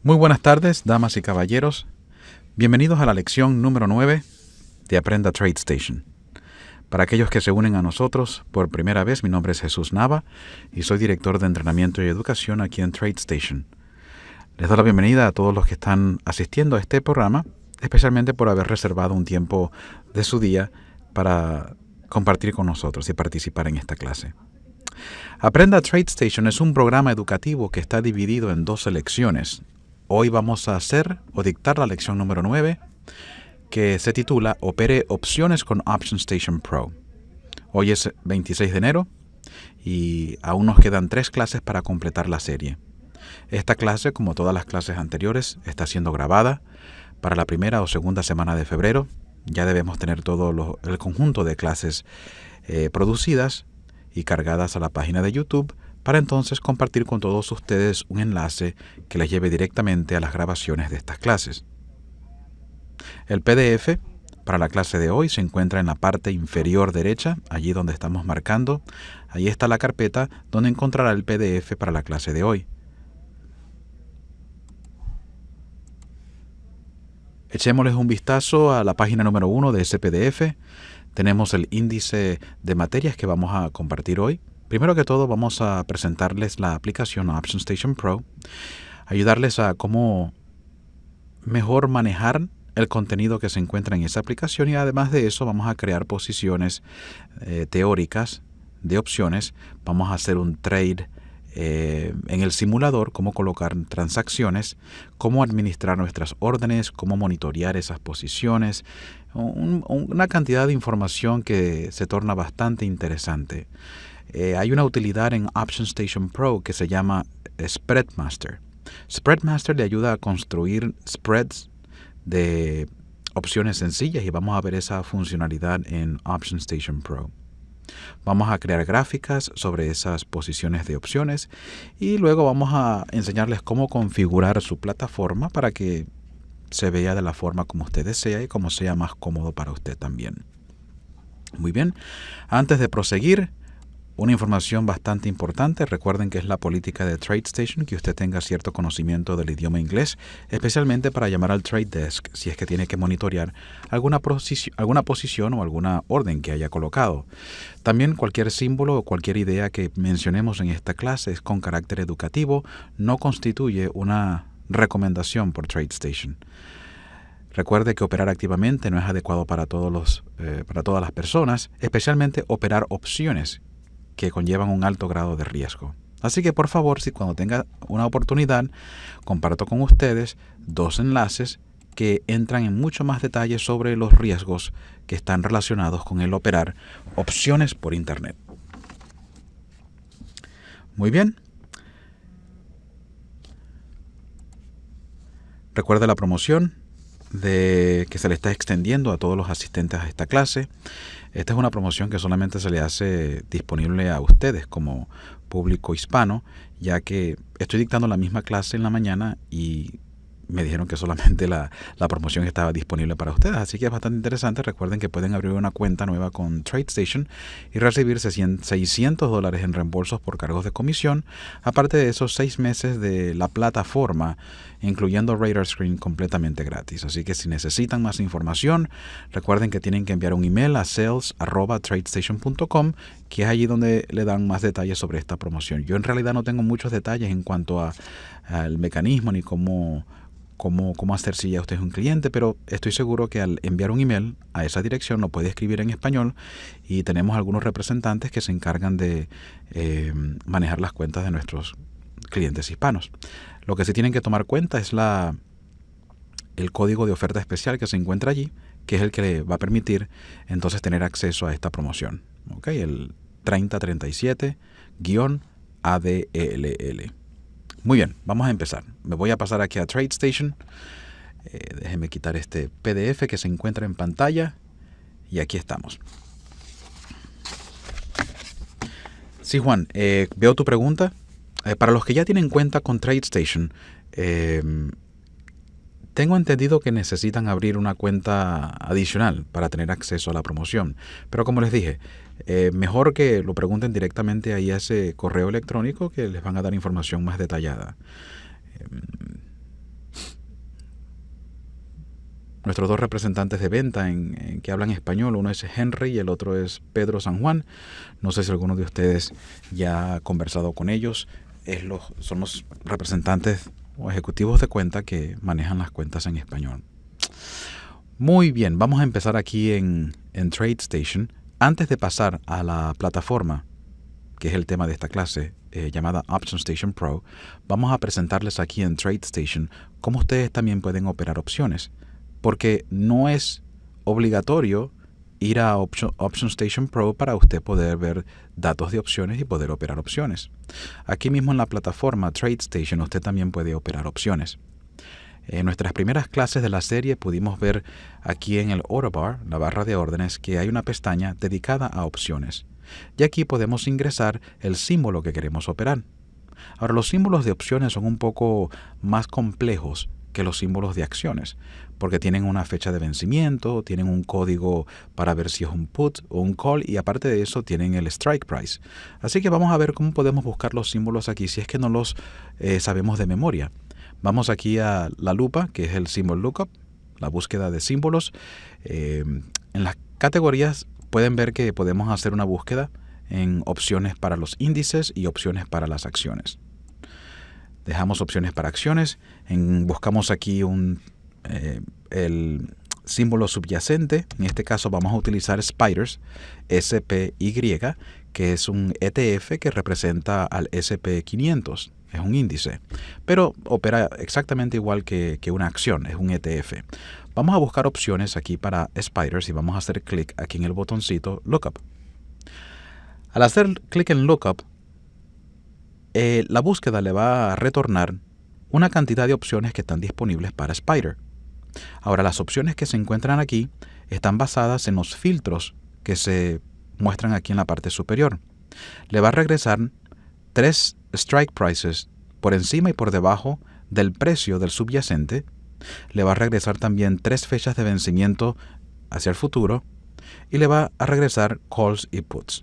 Muy buenas tardes, damas y caballeros. Bienvenidos a la lección número 9 de Aprenda TradeStation. Para aquellos que se unen a nosotros por primera vez, mi nombre es Jesús Nava y soy director de entrenamiento y educación aquí en TradeStation. Les doy la bienvenida a todos los que están asistiendo a este programa, especialmente por haber reservado un tiempo de su día para compartir con nosotros y participar en esta clase. Aprenda TradeStation es un programa educativo que está dividido en 2 lecciones. Hoy vamos a hacer o dictar la lección número 9, que se titula Opere opciones con OptionStation Pro. Hoy es 26 de enero y aún nos quedan 3 clases para completar la serie. Esta clase, como todas las clases anteriores, está siendo grabada para la primera o segunda semana de febrero. Ya debemos tener todo el conjunto de clases producidas y cargadas a la página de YouTube, para entonces compartir con todos ustedes un enlace que les lleve directamente a las grabaciones de estas clases. El PDF para la clase de hoy se encuentra en la parte inferior derecha, allí donde estamos marcando. Ahí está la carpeta donde encontrará el PDF para la clase de hoy. Echémosles un vistazo a la página número 1 de ese PDF. Tenemos el índice de materias que vamos a compartir hoy. Primero que todo, vamos a presentarles la aplicación OptionStation Pro, ayudarles a cómo mejor manejar el contenido que se encuentra en esa aplicación, y además de eso vamos a crear posiciones teóricas de opciones. Vamos a hacer un trade en el simulador, cómo colocar transacciones, cómo administrar nuestras órdenes, cómo monitorear esas posiciones, una cantidad de información que se torna bastante interesante. Hay una utilidad en OptionStation Pro que se llama SpreadMaster. SpreadMaster le ayuda a construir spreads de opciones sencillas y vamos a ver esa funcionalidad en OptionStation Pro. Vamos a crear gráficas sobre esas posiciones de opciones y luego vamos a enseñarles cómo configurar su plataforma para que se vea de la forma como usted desea y como sea más cómodo para usted también. Muy bien, antes de proseguir, una información bastante importante. Recuerden que es la política de TradeStation que usted tenga cierto conocimiento del idioma inglés, especialmente para llamar al Trade Desk si es que tiene que monitorear alguna posición o alguna orden que haya colocado. También cualquier símbolo o cualquier idea que mencionemos en esta clase es con carácter educativo, no constituye una recomendación por TradeStation. Recuerde que operar activamente no es adecuado para todas las personas, especialmente operar opciones que conllevan un alto grado de riesgo. Así que por favor, si cuando tenga una oportunidad, comparto con ustedes 2 enlaces que entran en mucho más detalle sobre los riesgos que están relacionados con el operar opciones por Internet. Muy bien. Recuerde la promoción que se le está extendiendo a todos los asistentes a esta clase. Esta es una promoción que solamente se le hace disponible a ustedes como público hispano, ya que estoy dictando la misma clase en la mañana y me dijeron que solamente la promoción estaba disponible para ustedes, así que es bastante interesante. Recuerden que pueden abrir una cuenta nueva con TradeStation y recibir $600 en reembolsos por cargos de comisión, aparte de esos 6 meses de la plataforma, incluyendo Radar Screen, completamente gratis. Así que si necesitan más información, recuerden que tienen que enviar un email a sales@tradestation.com, que es allí donde le dan más detalles sobre esta promoción. Yo en realidad no tengo muchos detalles en cuanto al mecanismo ni cómo hacer si ya usted es un cliente, pero estoy seguro que al enviar un email a esa dirección lo puede escribir en español y tenemos algunos representantes que se encargan de manejar las cuentas de nuestros clientes hispanos. Lo que sí tienen que tomar cuenta es el código de oferta especial que se encuentra allí, que es el que le va a permitir entonces tener acceso a esta promoción. ¿Okay? El 3037-ADELL. Muy bien, vamos a empezar. Me voy a pasar aquí a TradeStation. Déjenme quitar este PDF que se encuentra en pantalla. Y aquí estamos. Sí, Juan, veo tu pregunta. Para los que ya tienen cuenta con TradeStation, tengo entendido que necesitan abrir una cuenta adicional para tener acceso a la promoción. Pero como les dije, mejor que lo pregunten directamente ahí a ese correo electrónico, que les van a dar información más detallada. nuestros dos representantes de venta que hablan español. Uno es Henry y el otro es Pedro San Juan. No sé si alguno de ustedes ya ha conversado con ellos. Son los representantes o ejecutivos de cuenta que manejan las cuentas en español. Muy bien, vamos a empezar aquí en TradeStation. Antes de pasar a la plataforma, que es el tema de esta clase, llamada OptionStation Pro, vamos a presentarles aquí en TradeStation cómo ustedes también pueden operar opciones. Porque no es obligatorio ir a OptionStation Pro para usted poder ver datos de opciones y poder operar opciones. Aquí mismo en la plataforma TradeStation usted también puede operar opciones. En nuestras primeras clases de la serie pudimos ver aquí en el Order Bar, la barra de órdenes, que hay una pestaña dedicada a opciones. Y aquí podemos ingresar el símbolo que queremos operar. Ahora, los símbolos de opciones son un poco más complejos que los símbolos de acciones, porque tienen una fecha de vencimiento, tienen un código para ver si es un put o un call, y aparte de eso tienen el strike price. Así que vamos a ver cómo podemos buscar los símbolos aquí si es que no los sabemos de memoria. Vamos aquí a la lupa, que es el Symbol Lookup, la búsqueda de símbolos. En las categorías pueden ver que podemos hacer una búsqueda en opciones para los índices y opciones para las acciones. Dejamos opciones para acciones, buscamos aquí el símbolo subyacente. En este caso vamos a utilizar Spiders, SPY, que es un ETF que representa al SP500. Es un índice, pero opera exactamente igual que una acción, es un ETF. Vamos a buscar opciones aquí para Spiders y vamos a hacer clic aquí en el botoncito Lookup. Al hacer clic en Lookup, la búsqueda le va a retornar una cantidad de opciones que están disponibles para Spider. Ahora, las opciones que se encuentran aquí están basadas en los filtros que se muestran aquí en la parte superior. Le va a regresar 3 strike prices por encima y por debajo del precio del subyacente. Le va a regresar también 3 fechas de vencimiento hacia el futuro y le va a regresar calls y puts.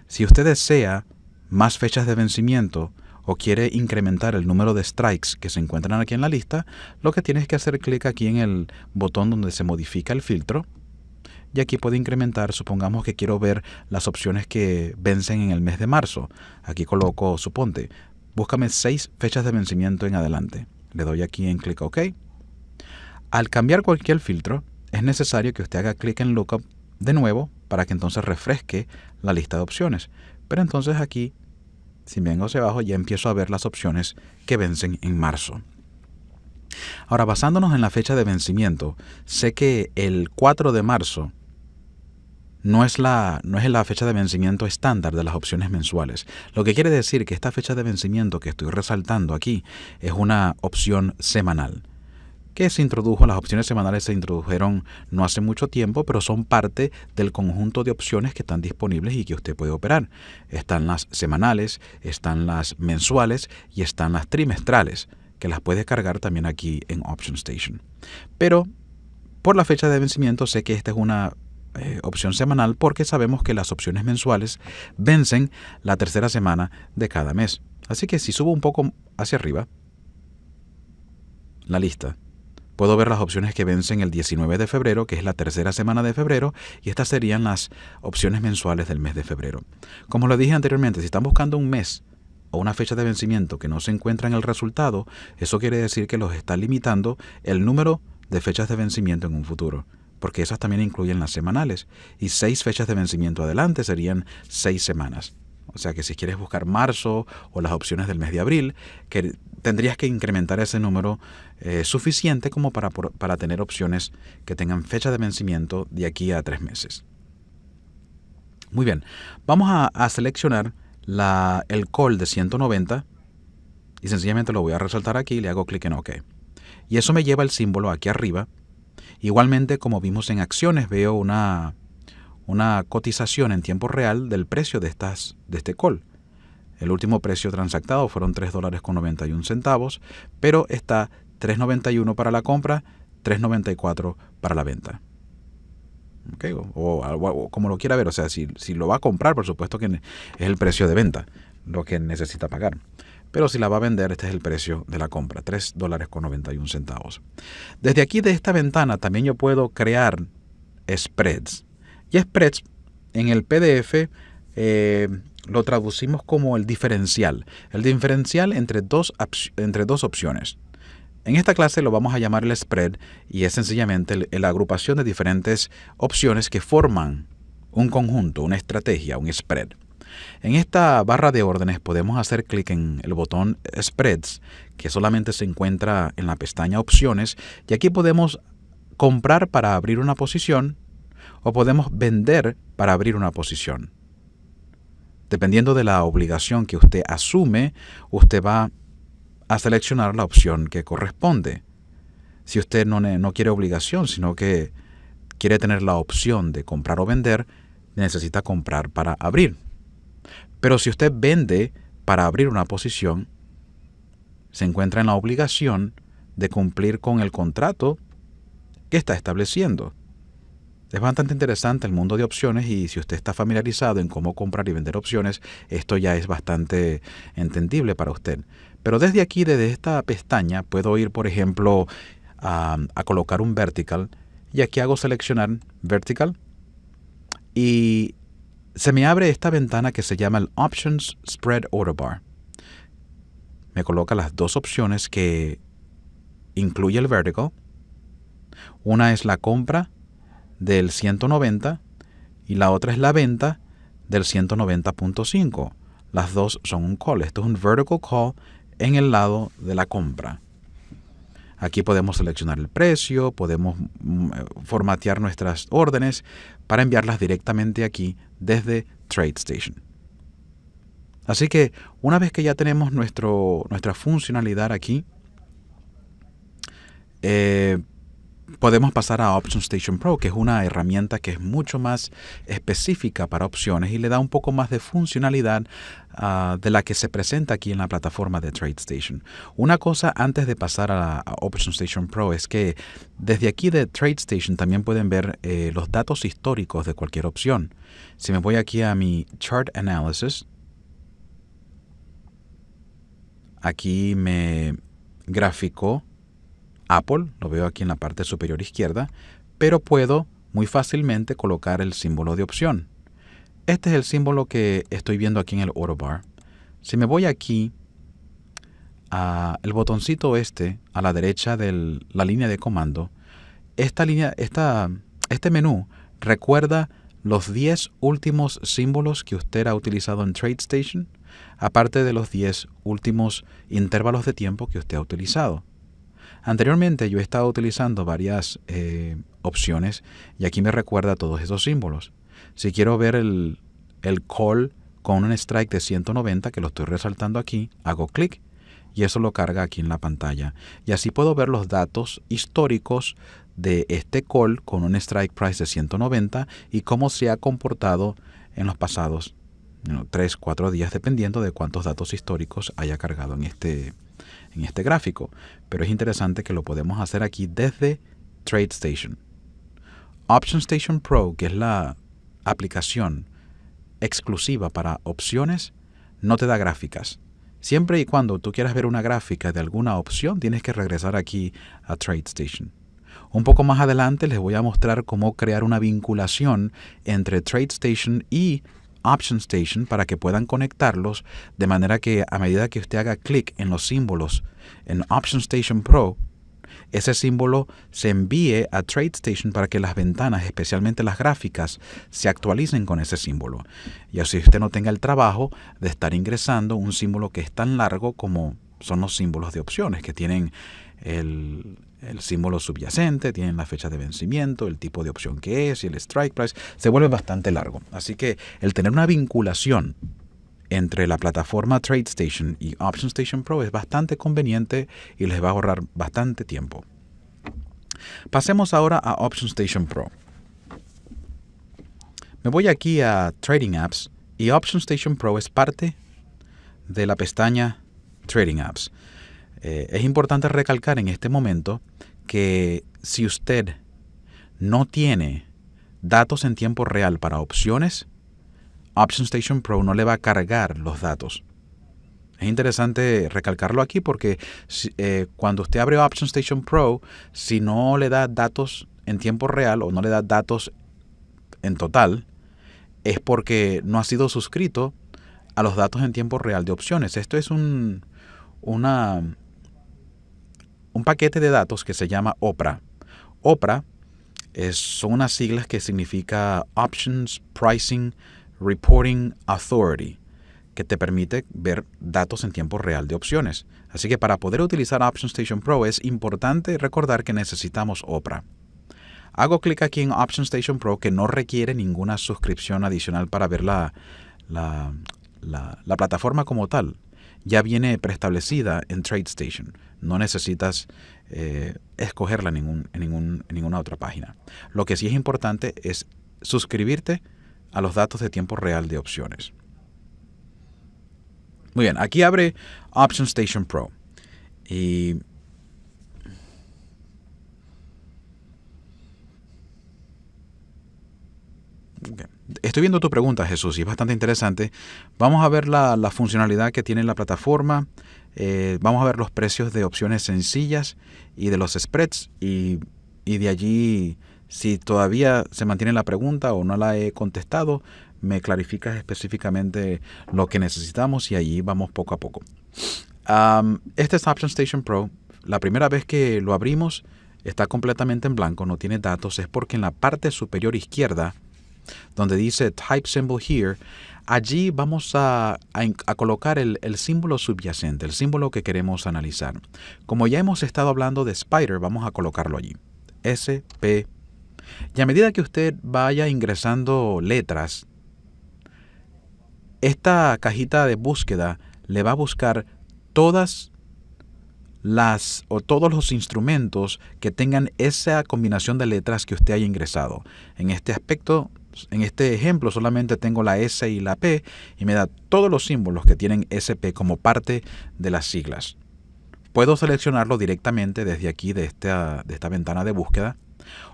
Si usted desea más fechas de vencimiento o quiere incrementar el número de strikes que se encuentran aquí en la lista, lo que tiene es que hacer clic aquí en el botón donde se modifica el filtro. Y aquí puede incrementar, supongamos que quiero ver las opciones que vencen en el mes de marzo. Aquí coloco, suponte, búscame 6 fechas de vencimiento en adelante. Le doy aquí en clic OK. Al cambiar cualquier filtro, es necesario que usted haga clic en Lookup de nuevo para que entonces refresque la lista de opciones. Pero entonces aquí, si vengo hacia abajo, ya empiezo a ver las opciones que vencen en marzo. Ahora, basándonos en la fecha de vencimiento, sé que el 4 de marzo no es la fecha de vencimiento estándar de las opciones mensuales. Lo que quiere decir que esta fecha de vencimiento que estoy resaltando aquí es una opción semanal. Las opciones semanales se introdujeron no hace mucho tiempo, pero son parte del conjunto de opciones que están disponibles y que usted puede operar. Están las semanales, están las mensuales y están las trimestrales, que las puede cargar también aquí en OptionStation. Pero por la fecha de vencimiento sé que esta es una opción semanal porque sabemos que las opciones mensuales vencen la tercera semana de cada mes. Así que si subo un poco hacia arriba la lista, puedo ver las opciones que vencen el 19 de febrero, que es la tercera semana de febrero, y estas serían las opciones mensuales del mes de febrero. Como lo dije anteriormente, si están buscando un mes o una fecha de vencimiento que no se encuentra en el resultado, eso quiere decir que los está limitando el número de fechas de vencimiento en un futuro, porque esas también incluyen las semanales, y 6 fechas de vencimiento adelante serían 6 semanas. O sea que si quieres buscar marzo o las opciones del mes de abril, que tendrías que incrementar ese número suficiente como para tener opciones que tengan fecha de vencimiento de aquí a 3 meses. Muy bien, vamos a seleccionar el call de 190 y sencillamente lo voy a resaltar aquí y le hago clic en OK. Y eso me lleva el símbolo aquí arriba. Igualmente, como vimos en acciones, veo una cotización en tiempo real del precio de este call. El último precio transactado fueron $3.91, pero está $3.91 para la compra, $3.94 para la venta. ¿Okay? O como lo quiera ver, o sea, si lo va a comprar, por supuesto que es el precio de venta lo que necesita pagar. Pero si la va a vender, este es el precio de la compra, $3.91. Desde aquí, de esta ventana, también yo puedo crear spreads. Y spreads, en el PDF, lo traducimos como el diferencial. El diferencial entre dos opciones. En esta clase lo vamos a llamar el spread y es sencillamente la agrupación de diferentes opciones que forman un conjunto, una estrategia, un spread. En esta barra de órdenes podemos hacer clic en el botón Spreads, que solamente se encuentra en la pestaña Opciones, y aquí podemos comprar para abrir una posición o podemos vender para abrir una posición. Dependiendo de la obligación que usted asume, usted va a seleccionar la opción que corresponde. Si usted no quiere obligación, sino que quiere tener la opción de comprar o vender, necesita comprar para abrir. Pero si usted vende para abrir una posición, se encuentra en la obligación de cumplir con el contrato que está estableciendo. Es bastante interesante el mundo de opciones y si usted está familiarizado en cómo comprar y vender opciones, esto ya es bastante entendible para usted. Pero desde aquí, desde esta pestaña, puedo ir, por ejemplo, a colocar un vertical y aquí hago seleccionar vertical y se me abre esta ventana que se llama el Options Spread Order Bar. Me coloca las dos opciones que incluye el vertical. Una es la compra del 190 y la otra es la venta del 190.5. Las dos son un call. Esto es un vertical call en el lado de la compra. Aquí podemos seleccionar el precio, podemos formatear nuestras órdenes para enviarlas directamente aquí desde TradeStation. Así que una vez que ya tenemos nuestra funcionalidad aquí, podemos pasar a OptionStation Pro, que es una herramienta que es mucho más específica para opciones y le da un poco más de funcionalidad de la que se presenta aquí en la plataforma de TradeStation. Una cosa antes de pasar a OptionStation Pro es que desde aquí de TradeStation también pueden ver los datos históricos de cualquier opción. Si me voy aquí a mi Chart Analysis, aquí me graficó Apple, lo veo aquí en la parte superior izquierda, pero puedo muy fácilmente colocar el símbolo de opción. Este es el símbolo que estoy viendo aquí en el Order Bar. Si me voy aquí el botoncito a la derecha de la línea de comando, este menú recuerda los 10 últimos símbolos que usted ha utilizado en TradeStation, aparte de los 10 últimos intervalos de tiempo que usted ha utilizado. Anteriormente yo he estado utilizando varias opciones y aquí me recuerda todos esos símbolos. Si quiero ver el call con un strike de 190, que lo estoy resaltando aquí, hago clic y eso lo carga aquí en la pantalla. Y así puedo ver los datos históricos de este call con un strike price de 190 y cómo se ha comportado en los pasados 3-4 días, dependiendo de cuántos datos históricos haya cargado en este gráfico. Pero es interesante que lo podemos hacer aquí desde TradeStation. OptionStation Pro, que es la aplicación exclusiva para opciones, no te da gráficas. Siempre y cuando tú quieras ver una gráfica de alguna opción, tienes que regresar aquí a TradeStation. Un poco más adelante les voy a mostrar cómo crear una vinculación entre TradeStation y OptionStation para que puedan conectarlos de manera que a medida que usted haga clic en los símbolos en OptionStation Pro, ese símbolo se envíe a TradeStation para que las ventanas, especialmente las gráficas, se actualicen con ese símbolo. Y así usted no tenga el trabajo de estar ingresando un símbolo que es tan largo como son los símbolos de opciones, que tienen el símbolo subyacente, tienen la fecha de vencimiento, el tipo de opción que es y el strike price. Se vuelve bastante largo. Así que el tener una vinculación entre la plataforma TradeStation y OptionStation Pro es bastante conveniente y les va a ahorrar bastante tiempo. Pasemos ahora a OptionStation Pro. Me voy aquí a Trading Apps y OptionStation Pro es parte de la pestaña Trading Apps. Es importante recalcar en este momento que si usted no tiene datos en tiempo real para opciones, OptionStation Pro no le va a cargar los datos. Es interesante recalcarlo aquí porque cuando usted abre OptionStation Pro, si no le da datos en tiempo real o no le da datos en total, es porque no ha sido suscrito a los datos en tiempo real de opciones. Esto es un paquete de datos que se llama OPRA. OPRA son unas siglas que significa Options Pricing Reporting Authority, que te permite ver datos en tiempo real de opciones. Así que para poder utilizar OptionStation Pro es importante recordar que necesitamos OPRA. Hago clic aquí en OptionStation Pro, que no requiere ninguna suscripción adicional para ver la plataforma como tal. Ya viene preestablecida en TradeStation. No necesitas escogerla en ninguna otra página. Lo que sí es importante es suscribirte a los datos de tiempo real de opciones. Muy bien, aquí abre OptionStation Pro. Y okay. Estoy viendo tu pregunta, Jesús, y es bastante interesante. Vamos a ver la funcionalidad que tiene la plataforma. Vamos a ver los precios de opciones sencillas y de los spreads. Y de allí, si todavía se mantiene la pregunta o no la he contestado, me clarificas específicamente lo que necesitamos y allí vamos poco a poco. Este es OptionStation Pro. La primera vez que lo abrimos está completamente en blanco, no tiene datos. Es porque en la parte superior izquierda, donde dice Type Symbol Here, allí vamos a colocar el símbolo subyacente, el símbolo que queremos analizar. Como ya hemos estado hablando de Spider, vamos a colocarlo allí. SP. Y a medida que usted vaya ingresando letras, esta cajita de búsqueda le va a buscar todos los instrumentos que tengan esa combinación de letras que usted haya ingresado. En este aspecto, en este ejemplo, solamente tengo la S y la P y me da todos los símbolos que tienen SP como parte de las siglas. Puedo seleccionarlo directamente desde aquí, de esta ventana de búsqueda,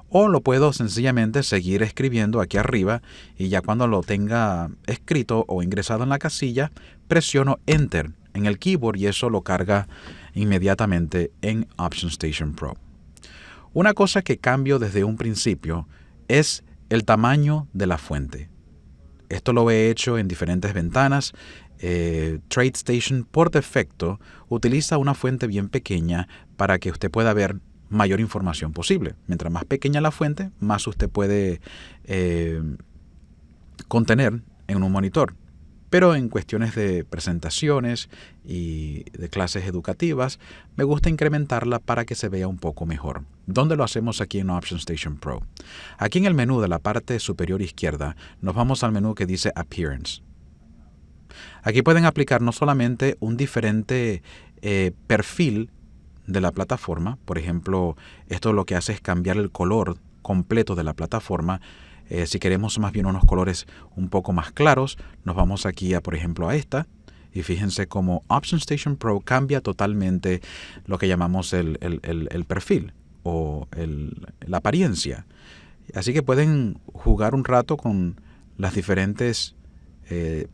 o lo puedo sencillamente seguir escribiendo aquí arriba y ya cuando lo tenga escrito o ingresado en la casilla, presiono Enter en el keyboard y eso lo carga inmediatamente en OptionStation Pro. Una cosa que cambio desde un principio es el tamaño de la fuente. Esto lo he hecho en diferentes ventanas. TradeStation por defecto utiliza una fuente bien pequeña para que usted pueda ver mayor información posible. Mientras más pequeña la fuente, más usted puede contener en un monitor. Pero en cuestiones de presentaciones y de clases educativas, me gusta incrementarla para que se vea un poco mejor. ¿Dónde lo hacemos aquí en OptionStation Pro? Aquí en el menú de la parte superior izquierda, nos vamos al menú que dice Appearance. Aquí pueden aplicar no solamente un diferente perfil de la plataforma. Por ejemplo, esto lo que hace es cambiar el color completo de la plataforma. Si queremos más bien unos colores un poco más claros, nos vamos aquí por ejemplo a esta. Y fíjense cómo OptionStation Pro cambia totalmente lo que llamamos el perfil o la apariencia. Así que pueden jugar un rato con las diferentes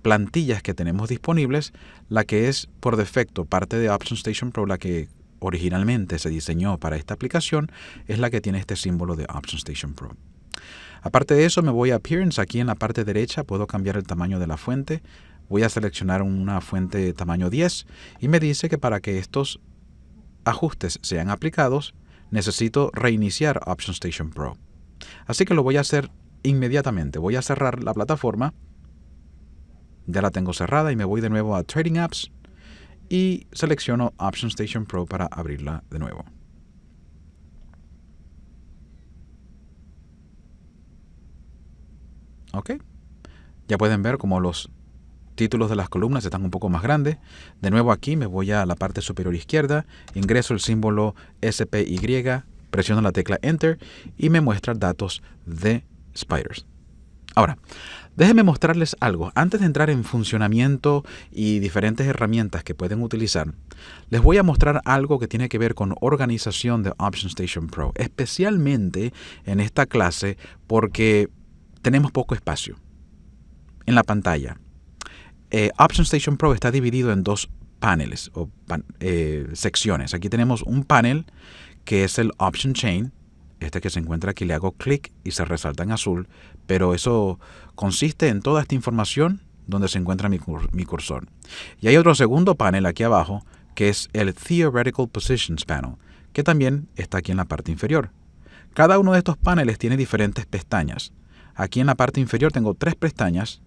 plantillas que tenemos disponibles. La que es por defecto parte de OptionStation Pro, la que originalmente se diseñó para esta aplicación, es la que tiene este símbolo de OptionStation Pro. Aparte de eso, me voy a Appearance. Aquí en la parte derecha puedo cambiar el tamaño de la fuente. Voy a seleccionar una fuente tamaño 10 y me dice que para que estos ajustes sean aplicados, necesito reiniciar OptionStation Pro. Así que lo voy a hacer inmediatamente. Voy a cerrar la plataforma. Ya la tengo cerrada y me voy de nuevo a Trading Apps y selecciono OptionStation Pro para abrirla de nuevo. Ok. Ya pueden ver cómo los títulos de las columnas están un poco más grandes. De nuevo aquí me voy a la parte superior izquierda, ingreso el símbolo SPY, presiono la tecla Enter y me muestra datos de Spiders. Ahora, déjenme mostrarles algo. Antes de entrar en funcionamiento y diferentes herramientas que pueden utilizar, les voy a mostrar algo que tiene que ver con organización de OptionStation Pro, especialmente en esta clase porque tenemos poco espacio en la pantalla. OptionStation Pro está dividido en dos paneles o secciones. Aquí tenemos un panel que es el Option Chain, este que se encuentra aquí. Le hago clic y se resalta en azul, pero eso consiste en toda esta información donde se encuentra mi cursor. Y hay otro segundo panel aquí abajo que es el Theoretical Positions Panel, que también está aquí en la parte inferior. Cada uno de estos paneles tiene diferentes pestañas. Aquí en la parte inferior tengo 3 pestañas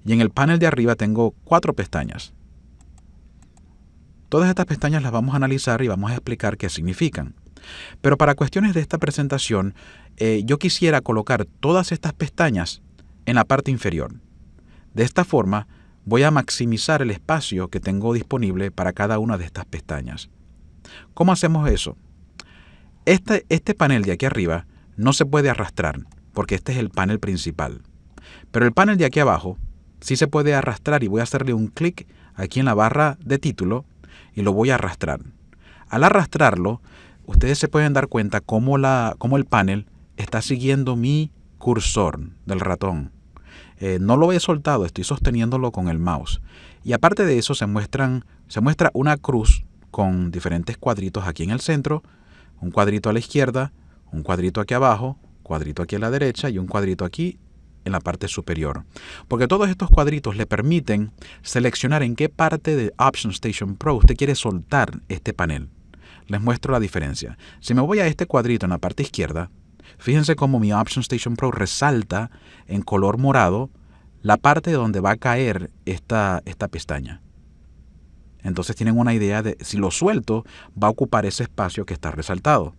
y en el panel de arriba tengo 4 pestañas. Todas estas pestañas las vamos a analizar y vamos a explicar qué significan. Pero para cuestiones de esta presentación, yo quisiera colocar todas estas pestañas en la parte inferior. De esta forma, voy a maximizar el espacio que tengo disponible para cada una de estas pestañas. ¿Cómo hacemos eso? Este panel de aquí arriba no se puede arrastrar, porque este es el panel principal. Pero el panel de aquí abajo sí se puede arrastrar y voy a hacerle un clic aquí en la barra de título y lo voy a arrastrar. Al arrastrarlo, ustedes se pueden dar cuenta cómo el panel está siguiendo mi cursor del ratón. No lo he soltado, estoy sosteniéndolo con el mouse. Y aparte de eso se muestra una cruz con diferentes cuadritos aquí en el centro, un cuadrito a la izquierda, un cuadrito aquí abajo, cuadrito aquí a la derecha y un cuadrito aquí en la parte superior. Porque todos estos cuadritos le permiten seleccionar en qué parte de Option Station Pro usted quiere soltar este panel. Les muestro la diferencia. Si me voy a este cuadrito en la parte izquierda, fíjense cómo mi Option Station Pro resalta en color morado la parte donde va a caer esta pestaña. Entonces tienen una idea de si lo suelto, va a ocupar ese espacio que está resaltado.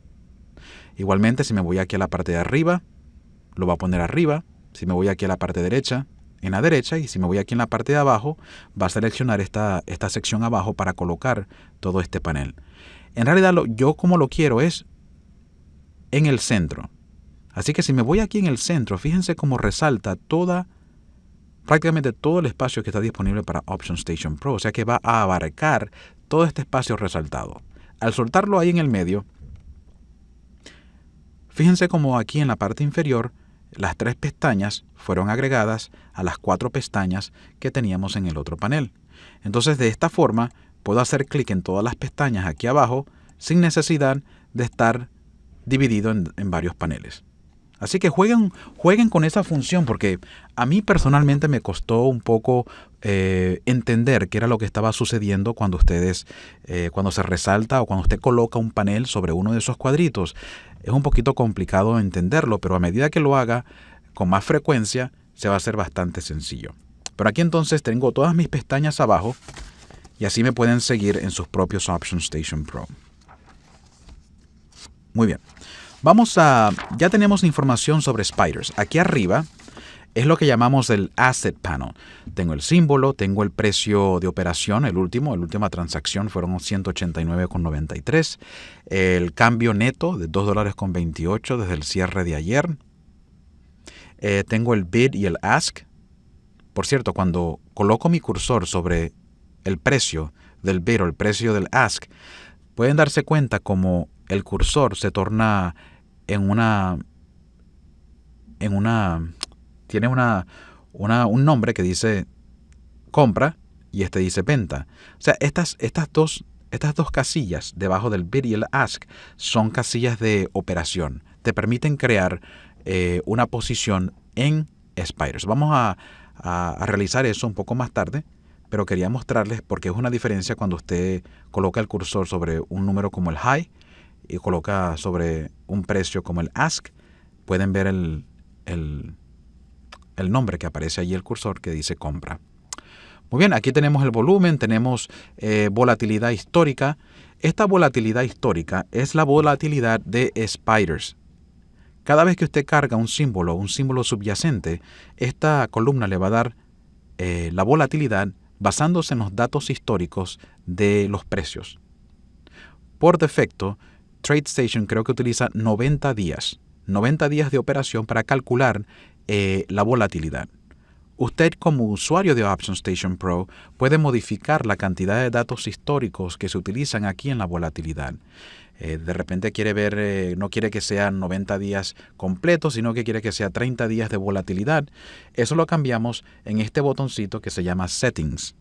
Igualmente, si me voy aquí a la parte de arriba, lo va a poner arriba. Si me voy aquí a la parte derecha, en la derecha. Y si me voy aquí en la parte de abajo, va a seleccionar esta sección abajo para colocar todo este panel. En realidad, yo como lo quiero es en el centro. Así que si me voy aquí en el centro, fíjense cómo resalta prácticamente todo el espacio que está disponible para Option Station Pro. O sea que va a abarcar todo este espacio resaltado. Al soltarlo ahí en el medio, fíjense cómo aquí en la parte inferior las 3 pestañas fueron agregadas a las 4 pestañas que teníamos en el otro panel. Entonces de esta forma puedo hacer clic en todas las pestañas aquí abajo sin necesidad de estar dividido en varios paneles. Así que jueguen con esa función, porque a mí personalmente me costó un poco entender qué era lo que estaba sucediendo cuando cuando se resalta o cuando usted coloca un panel sobre uno de esos cuadritos. Es un poquito complicado entenderlo, pero a medida que lo haga con más frecuencia se va a hacer bastante sencillo. Pero aquí entonces tengo todas mis pestañas abajo y así me pueden seguir en sus propios Option Station Pro. Muy bien. Ya tenemos información sobre Spiders. Aquí arriba es lo que llamamos el Asset Panel. Tengo el símbolo, tengo el precio de operación, la última transacción fueron $189.93. El cambio neto de $2.28 desde el cierre de ayer. Tengo el bid y el ask. Por cierto, cuando coloco mi cursor sobre el precio del bid o el precio del ask, pueden darse cuenta como el cursor se torna tiene un nombre que dice compra y este dice venta. O sea, estas dos casillas debajo del bid y el ask son casillas de operación. Te permiten crear una posición en Spiders. Vamos a realizar eso un poco más tarde, pero quería mostrarles porque es una diferencia cuando usted coloca el cursor sobre un número como el high y coloca sobre un precio como el ask. Pueden ver el nombre que aparece allí, el cursor que dice compra. Muy bien, aquí tenemos el volumen, tenemos volatilidad histórica. Esta volatilidad histórica es la volatilidad de Spiders. Cada vez que usted carga un símbolo subyacente, esta columna le va a dar la volatilidad basándose en los datos históricos de los precios. Por defecto, TradeStation creo que utiliza 90 días de operación para calcular la volatilidad. Usted como usuario de Option Station Pro puede modificar la cantidad de datos históricos que se utilizan aquí en la volatilidad. De repente quiere ver, no quiere que sean 90 días completos, sino que quiere que sea 30 días de volatilidad. Eso lo cambiamos en este botoncito que se llama Settings.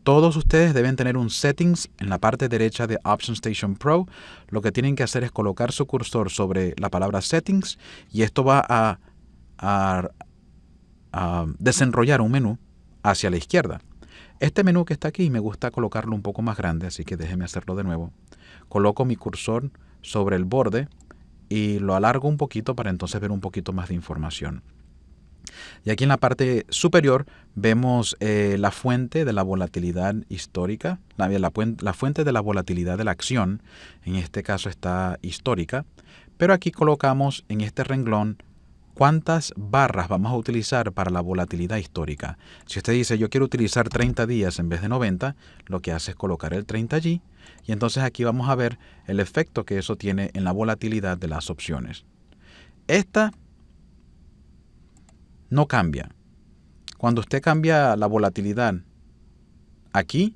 Todos ustedes deben tener un settings en la parte derecha de OptionStation Pro. Lo que tienen que hacer es colocar su cursor sobre la palabra settings y esto va a desenrollar un menú hacia la izquierda. Este menú que está aquí me gusta colocarlo un poco más grande, así que déjeme hacerlo de nuevo. Coloco mi cursor sobre el borde y lo alargo un poquito para entonces ver un poquito más de información. Y aquí en la parte superior vemos la fuente de la volatilidad histórica, la fuente de la volatilidad de la acción, en este caso está histórica, pero aquí colocamos en este renglón cuántas barras vamos a utilizar para la volatilidad histórica. Si usted dice yo quiero utilizar 30 días en vez de 90, lo que hace es colocar el 30 allí y entonces aquí vamos a ver el efecto que eso tiene en la volatilidad de las opciones. Esta no cambia. Cuando usted cambia la volatilidad aquí,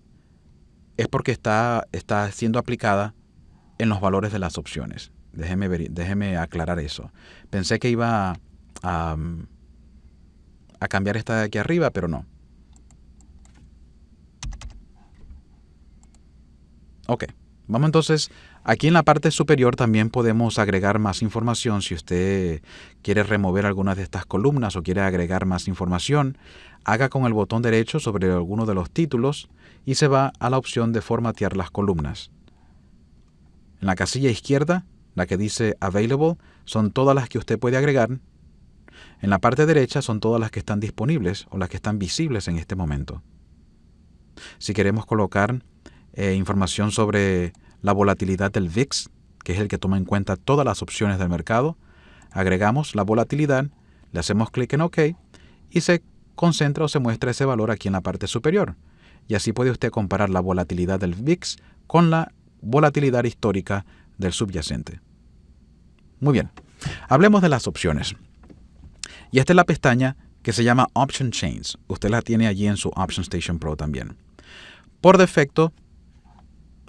es porque está siendo aplicada en los valores de las opciones. Déjeme aclarar eso. Pensé que iba a cambiar esta de aquí arriba, pero no. Ok, vamos entonces. Aquí en la parte superior también podemos agregar más información. Si usted quiere remover algunas de estas columnas o quiere agregar más información, haga con el botón derecho sobre alguno de los títulos y se va a la opción de formatear las columnas. En la casilla izquierda, la que dice Available, son todas las que usted puede agregar. En la parte derecha son todas las que están disponibles o las que están visibles en este momento. Si queremos colocar información sobre la volatilidad del VIX, que es el que toma en cuenta todas las opciones del mercado, agregamos la volatilidad, le hacemos clic en OK y se concentra o se muestra ese valor aquí en la parte superior. Y así puede usted comparar la volatilidad del VIX con la volatilidad histórica del subyacente. Muy bien, hablemos de las opciones. Y esta es la pestaña que se llama Option Chains. Usted la tiene allí en su OptionStation Pro también. Por defecto,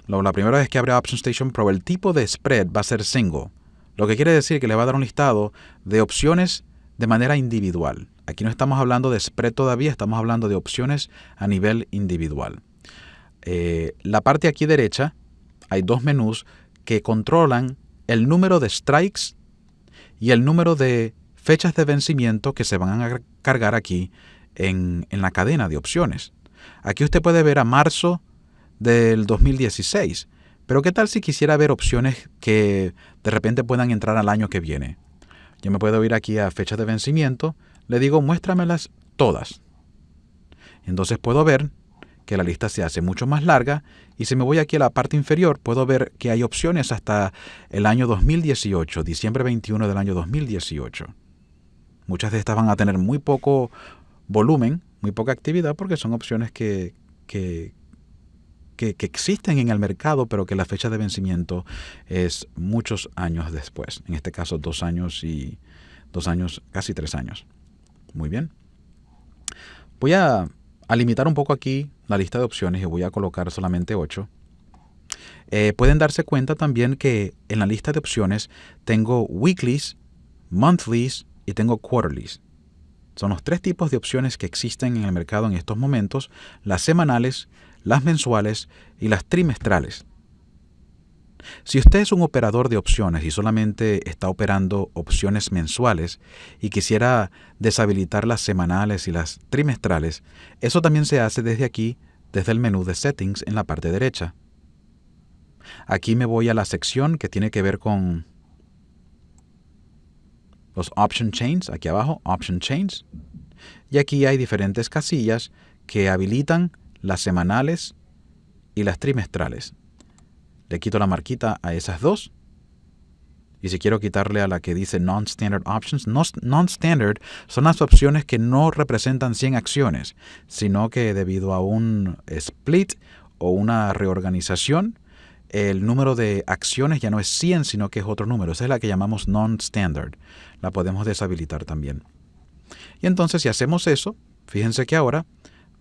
la primera vez que abre OptionStation Pro, el tipo de spread va a ser single, lo que quiere decir que le va a dar un listado de opciones de manera individual. Aquí no estamos hablando de spread todavía, estamos hablando de opciones a nivel individual. La parte aquí derecha, hay dos menús que controlan el número de strikes y el número de fechas de vencimiento que se van a cargar aquí en la cadena de opciones. Aquí usted puede ver a marzo del 2016, pero ¿qué tal si quisiera ver opciones que de repente puedan entrar al año que viene? Yo me puedo ir aquí a fecha de vencimiento, le digo muéstramelas todas. Entonces puedo ver que la lista se hace mucho más larga y si me voy aquí a la parte inferior puedo ver que hay opciones hasta el año 2018, diciembre 21 del año 2018. Muchas de estas van a tener muy poco volumen, muy poca actividad porque son opciones que existen en el mercado, pero que la fecha de vencimiento es muchos años después. En este caso, 2 años y 2 años, casi 3 años. Muy bien. Voy a limitar un poco aquí la lista de opciones y voy a colocar solamente 8. Pueden darse cuenta también que en la lista de opciones tengo weeklies, monthlies y tengo quarterlies. Son los 3 tipos de opciones que existen en el mercado en estos momentos: las semanales, las mensuales y las trimestrales. Si usted es un operador de opciones y solamente está operando opciones mensuales y quisiera deshabilitar las semanales y las trimestrales, eso también se hace desde aquí, desde el menú de Settings en la parte derecha. Aquí me voy a la sección que tiene que ver con los Option Chains, aquí abajo, Option Chains, y aquí hay diferentes casillas que habilitan las semanales y las trimestrales. Le quito la marquita a esas dos. Y si quiero quitarle a la que dice Non-Standard Options, Non-Standard son las opciones que no representan 100 acciones, sino que debido a un split o una reorganización, el número de acciones ya no es 100, sino que es otro número. Esa es la que llamamos Non-Standard. La podemos deshabilitar también. Y entonces si hacemos eso, fíjense que ahora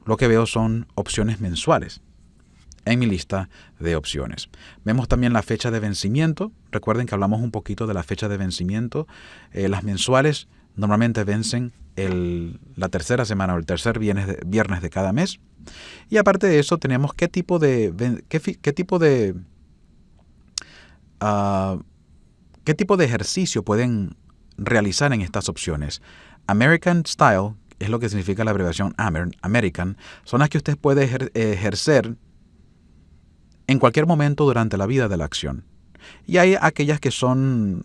lo que veo son opciones mensuales en mi lista de opciones. Vemos también la fecha de vencimiento. Recuerden que hablamos un poquito de la fecha de vencimiento. Las mensuales Normalmente vencen la tercera semana o el tercer viernes de cada mes. Y aparte de eso, tenemos qué tipo de ejercicio pueden realizar en estas opciones. American Style es lo que significa la abreviación American. Son las que usted puede ejercer en cualquier momento durante la vida de la acción. Y hay aquellas que son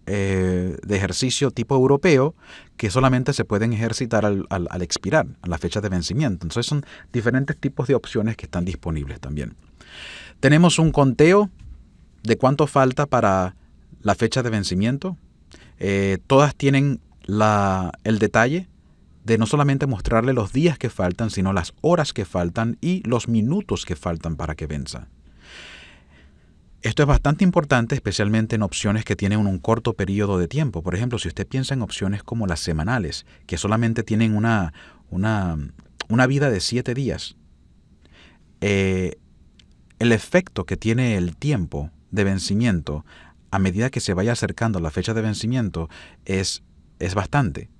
de ejercicio tipo europeo que solamente se pueden ejercitar al expirar, a la fecha de vencimiento. Entonces son diferentes tipos de opciones que están disponibles también. Tenemos un conteo de cuánto falta para la fecha de vencimiento. Todas tienen el detalle de no solamente mostrarle los días que faltan, sino las horas que faltan y los minutos que faltan para que venza. Esto es bastante importante, especialmente en opciones que tienen un corto periodo de tiempo. Por ejemplo, si usted piensa en opciones como las semanales, que solamente tienen una vida de 7 días, el efecto que tiene el tiempo de vencimiento a medida que se vaya acercando a la fecha de vencimiento es bastante.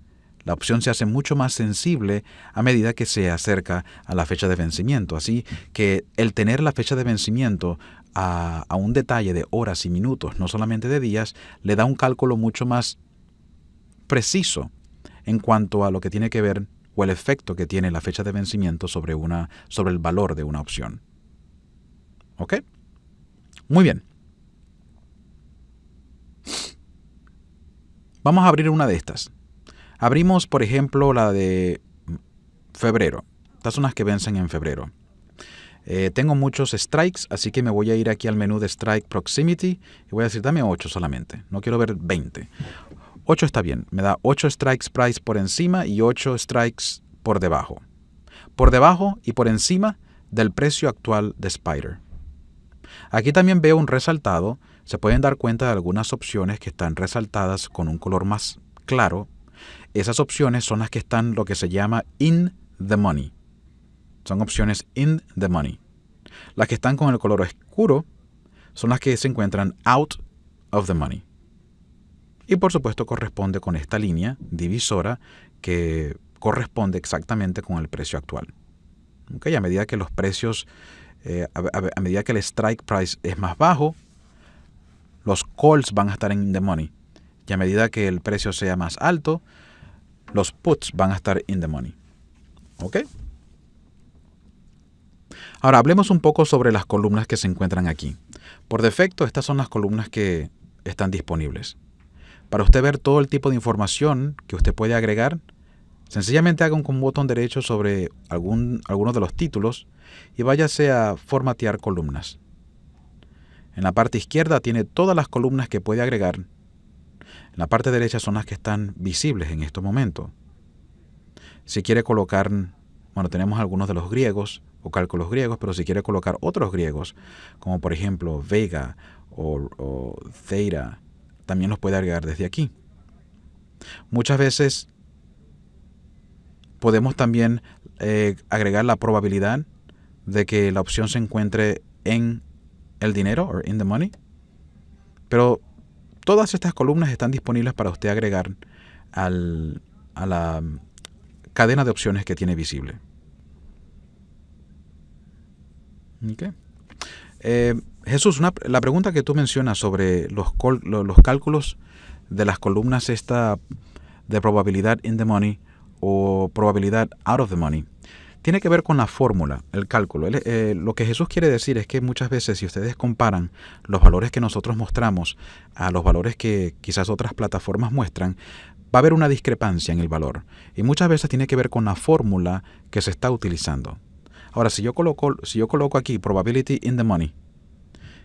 La opción se hace mucho más sensible a medida que se acerca a la fecha de vencimiento. Así que el tener la fecha de vencimiento a un detalle de horas y minutos, no solamente de días, le da un cálculo mucho más preciso en cuanto a lo que tiene que ver o el efecto que tiene la fecha de vencimiento sobre el valor de una opción. ¿Ok? Muy bien. Vamos a abrir una de estas. Abrimos, por ejemplo, la de febrero. Estas son las que vencen en febrero. Tengo muchos strikes, así que me voy a ir aquí al menú de Strike Proximity y voy a decir, dame 8 solamente. No quiero ver 20. 8 está bien. Me da 8 strikes price por encima y 8 strikes por debajo. Por debajo y por encima del precio actual de Spider. Aquí también veo un resaltado. Se pueden dar cuenta de algunas opciones que están resaltadas con un color más claro. Esas opciones son las que están lo que se llama in the money. Son opciones in the money. Las que están con el color oscuro son las que se encuentran out of the money. Y por supuesto corresponde con esta línea divisora que corresponde exactamente con el precio actual. ¿Okay? A medida que los precios, a medida que el strike price es más bajo, los calls van a estar in the money. Y a medida que el precio sea más alto, los puts van a estar in the money. ¿Ok? Ahora hablemos un poco sobre las columnas que se encuentran aquí. Por defecto, estas son las columnas que están disponibles. Para usted ver todo el tipo de información que usted puede agregar, sencillamente haga un botón derecho sobre alguno de los títulos y váyase a formatear columnas. En la parte izquierda tiene todas las columnas que puede agregar. En la parte derecha son las que están visibles en estos momentos. Si quiere colocar, tenemos algunos de los griegos o cálculos griegos, pero si quiere colocar otros griegos, como por ejemplo Vega o Theta, también los puede agregar desde aquí. Muchas veces podemos también agregar la probabilidad de que la opción se encuentre en el dinero o in the money. Pero todas estas columnas están disponibles para usted agregar a la cadena de opciones que tiene visible. Okay. Jesús, la pregunta que tú mencionas sobre los cálculos de las columnas esta de probabilidad in the money o probabilidad out of the money tiene que ver con la fórmula, el cálculo. Lo que Jesús quiere decir es que muchas veces si ustedes comparan los valores que nosotros mostramos a los valores que quizás otras plataformas muestran, va a haber una discrepancia en el valor. Y muchas veces tiene que ver con la fórmula que se está utilizando. Ahora, si yo coloco aquí probability in the money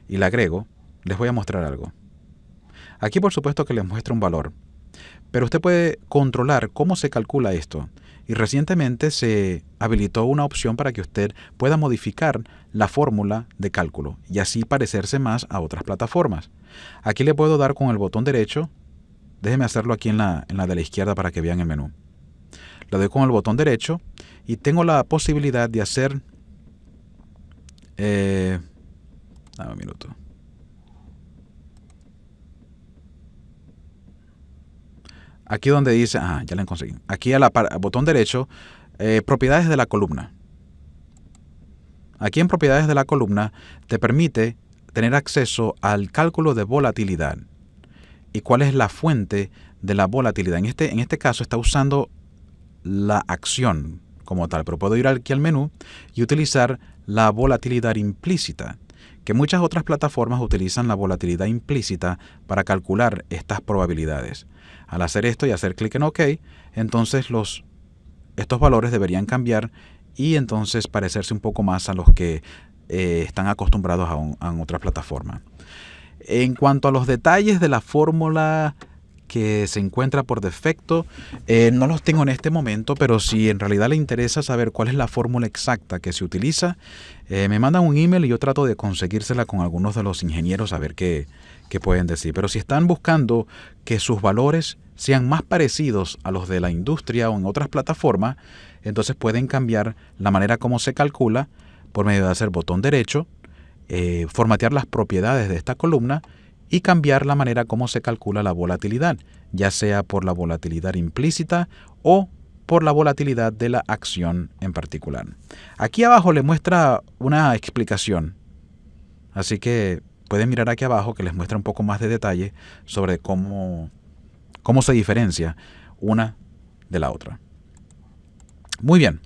y le agrego, les voy a mostrar algo. Aquí por supuesto que les muestra un valor, pero usted puede controlar cómo se calcula esto. Y recientemente se habilitó una opción para que usted pueda modificar la fórmula de cálculo y así parecerse más a otras plataformas. Aquí le puedo dar con el botón derecho. Déjeme hacerlo aquí en la de la izquierda para que vean el menú. Le doy con el botón derecho y tengo la posibilidad de hacer... dame un minuto. aquí donde dice, ya la conseguí. Aquí al botón derecho, propiedades de la columna. Aquí en propiedades de la columna te permite tener acceso al cálculo de volatilidad y cuál es la fuente de la volatilidad. En este caso está usando la acción como tal, pero puedo ir aquí al menú y utilizar la volatilidad implícita, que muchas otras plataformas utilizan la volatilidad implícita para calcular estas probabilidades. Al hacer esto y hacer clic en OK, entonces estos valores deberían cambiar y entonces parecerse un poco más a los que están acostumbrados a otras plataformas. En cuanto a los detalles de la fórmula que se encuentra por defecto, no los tengo en este momento, pero si en realidad le interesa saber cuál es la fórmula exacta que se utiliza, me mandan un email y yo trato de conseguírsela con algunos de los ingenieros a ver qué pueden decir. Pero si están buscando que sus valores sean más parecidos a los de la industria o en otras plataformas, entonces pueden cambiar la manera como se calcula por medio de hacer botón derecho, formatear las propiedades de esta columna y cambiar la manera como se calcula la volatilidad, ya sea por la volatilidad implícita o por la volatilidad de la acción en particular. Aquí abajo le muestra una explicación, así que pueden mirar aquí abajo que les muestra un poco más de detalle sobre cómo se diferencia una de la otra. Muy bien.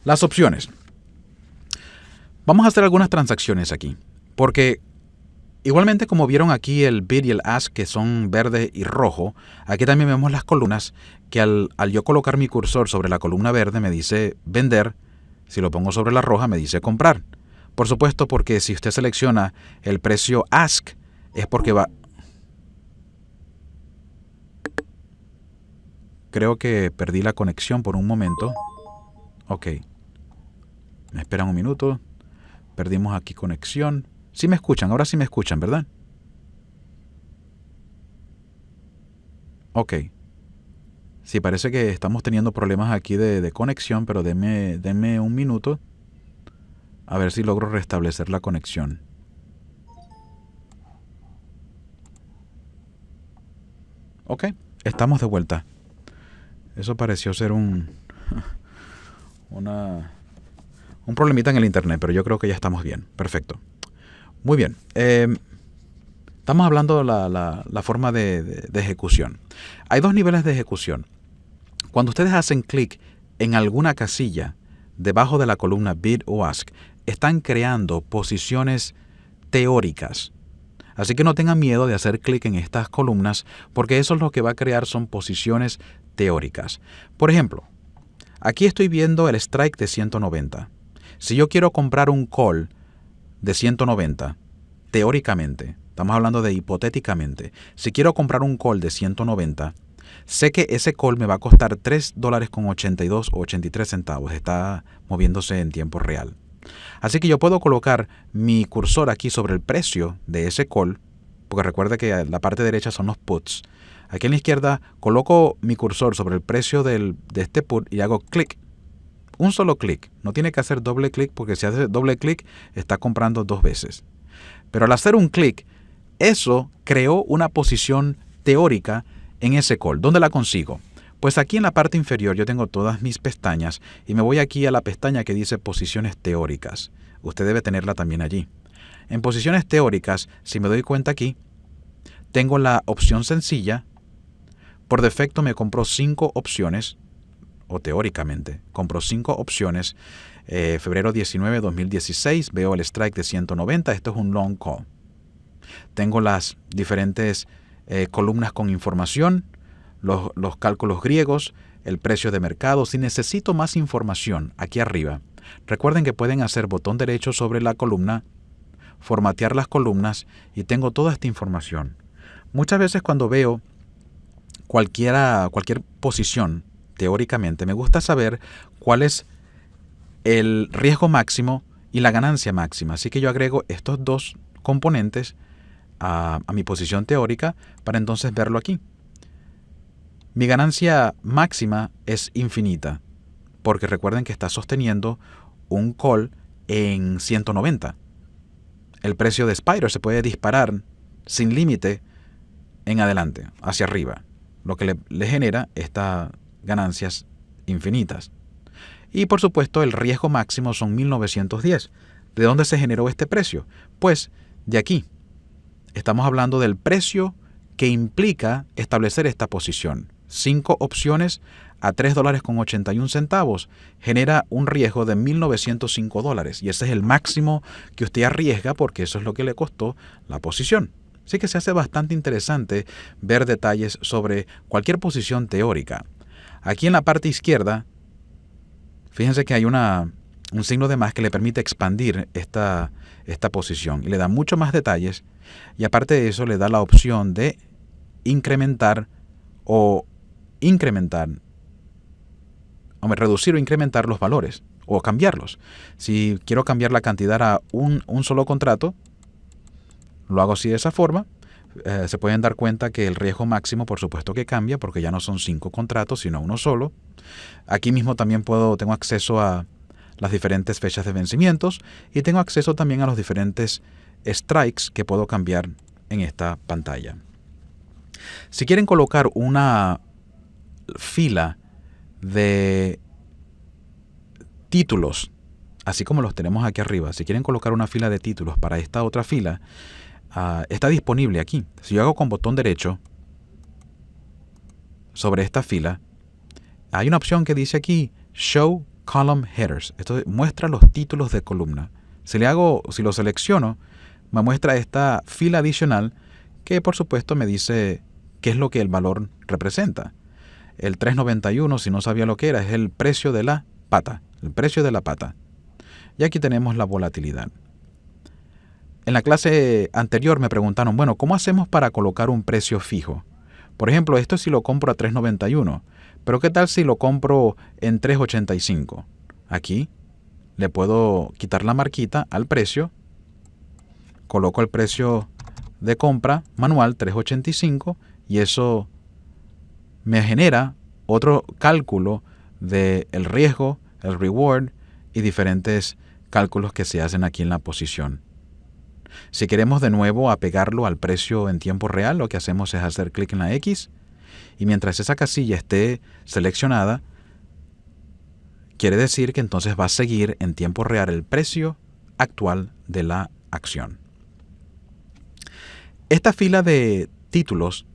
Las opciones. Vamos a hacer algunas transacciones aquí, porque igualmente como vieron aquí el bid y el ask que son verde y rojo, aquí también vemos las columnas que al yo colocar mi cursor sobre la columna verde me dice vender, si lo pongo sobre la roja me dice comprar. Por supuesto, porque si usted selecciona el precio ask es porque va... Creo que perdí la conexión por un momento. Ok. Me esperan un minuto. Perdimos aquí conexión. Sí me escuchan, ahora sí me escuchan, ¿verdad? Ok. Sí, parece que estamos teniendo problemas aquí de conexión, pero denme un minuto. A ver si logro restablecer la conexión. Ok, estamos de vuelta. Eso pareció ser un problemita en el internet, pero yo creo que ya estamos bien. Perfecto. Muy bien. Estamos hablando de la forma de ejecución. Hay dos niveles de ejecución. Cuando ustedes hacen clic en alguna casilla debajo de la columna bid o ask, están creando posiciones teóricas. Así que no tengan miedo de hacer clic en estas columnas, porque eso es lo que va a crear son posiciones teóricas. Por ejemplo, aquí estoy viendo el strike de 190. Si yo quiero comprar un call de 190, teóricamente, estamos hablando de hipotéticamente, si quiero comprar un call de 190, sé que ese call me va a costar $3.82 o 83 centavos. Está moviéndose en tiempo real. Así que yo puedo colocar mi cursor aquí sobre el precio de ese call, porque recuerda que la parte derecha son los puts. Aquí en la izquierda coloco mi cursor sobre el precio de este put y hago clic. Un solo clic. No tiene que hacer doble clic, porque si hace doble clic está comprando dos veces. Pero al hacer un clic, eso creó una posición teórica en ese call. ¿Dónde la consigo? Pues aquí en la parte inferior yo tengo todas mis pestañas y me voy aquí a la pestaña que dice posiciones teóricas. Usted debe tenerla también allí. En posiciones teóricas, si me doy cuenta aquí, tengo la opción sencilla. Por defecto me compró 5 opciones, o teóricamente, compró 5 opciones. Febrero 19, 2016, veo el strike de 190, esto es un long call. Tengo las diferentes columnas con información, los cálculos griegos, el precio de mercado. Si necesito más información, aquí arriba, recuerden que pueden hacer botón derecho sobre la columna, formatear las columnas y tengo toda esta información. Muchas veces cuando veo cualquier posición, teóricamente, me gusta saber cuál es el riesgo máximo y la ganancia máxima. Así que yo agrego estos dos componentes a mi posición teórica para entonces verlo aquí. Mi ganancia máxima es infinita, porque recuerden que está sosteniendo un call en 190. El precio de Spider se puede disparar sin límite en adelante, hacia arriba. lo que le genera estas ganancias infinitas. Y por supuesto el riesgo máximo son 1910. ¿De dónde se generó este precio? Pues de aquí. Estamos hablando del precio que implica establecer esta posición. 5 opciones a $3.81 genera un riesgo de $1.905 y ese es el máximo que usted arriesga porque eso es lo que le costó la posición. Así que se hace bastante interesante ver detalles sobre cualquier posición teórica. Aquí en la parte izquierda, fíjense que hay un signo de más que le permite expandir esta posición y le da mucho más detalles y aparte de eso le da la opción de reducir o incrementar los valores o cambiarlos. Si quiero cambiar la cantidad a un solo contrato, lo hago así de esa forma. Se pueden dar cuenta que el riesgo máximo por supuesto que cambia porque ya no son 5 contratos sino uno solo. Aquí mismo también tengo acceso a las diferentes fechas de vencimientos y tengo acceso también a los diferentes strikes que puedo cambiar en esta pantalla. Si quieren colocar una fila de títulos, así como los tenemos aquí arriba, si quieren colocar una fila de títulos para esta otra fila, está disponible aquí. Si yo hago con botón derecho sobre esta fila, hay una opción que dice aquí Show Column Headers. Esto muestra los títulos de columna. Si lo selecciono, me muestra esta fila adicional que por supuesto me dice qué es lo que el valor representa. El 3.91, si no sabía lo que era, es el precio de la pata. El precio de la pata. Y aquí tenemos la volatilidad. En la clase anterior me preguntaron, bueno, ¿cómo hacemos para colocar un precio fijo? Por ejemplo, esto si lo compro a 3.91, pero ¿qué tal si lo compro en 3.85? Aquí le puedo quitar la marquita al precio, coloco el precio de compra manual 3.85 y eso me genera otro cálculo del riesgo, el reward y diferentes cálculos que se hacen aquí en la posición. Si queremos de nuevo apegarlo al precio en tiempo real, lo que hacemos es hacer clic en la X y mientras esa casilla esté seleccionada, quiere decir que entonces va a seguir en tiempo real el precio actual de la acción. Esta fila de títulos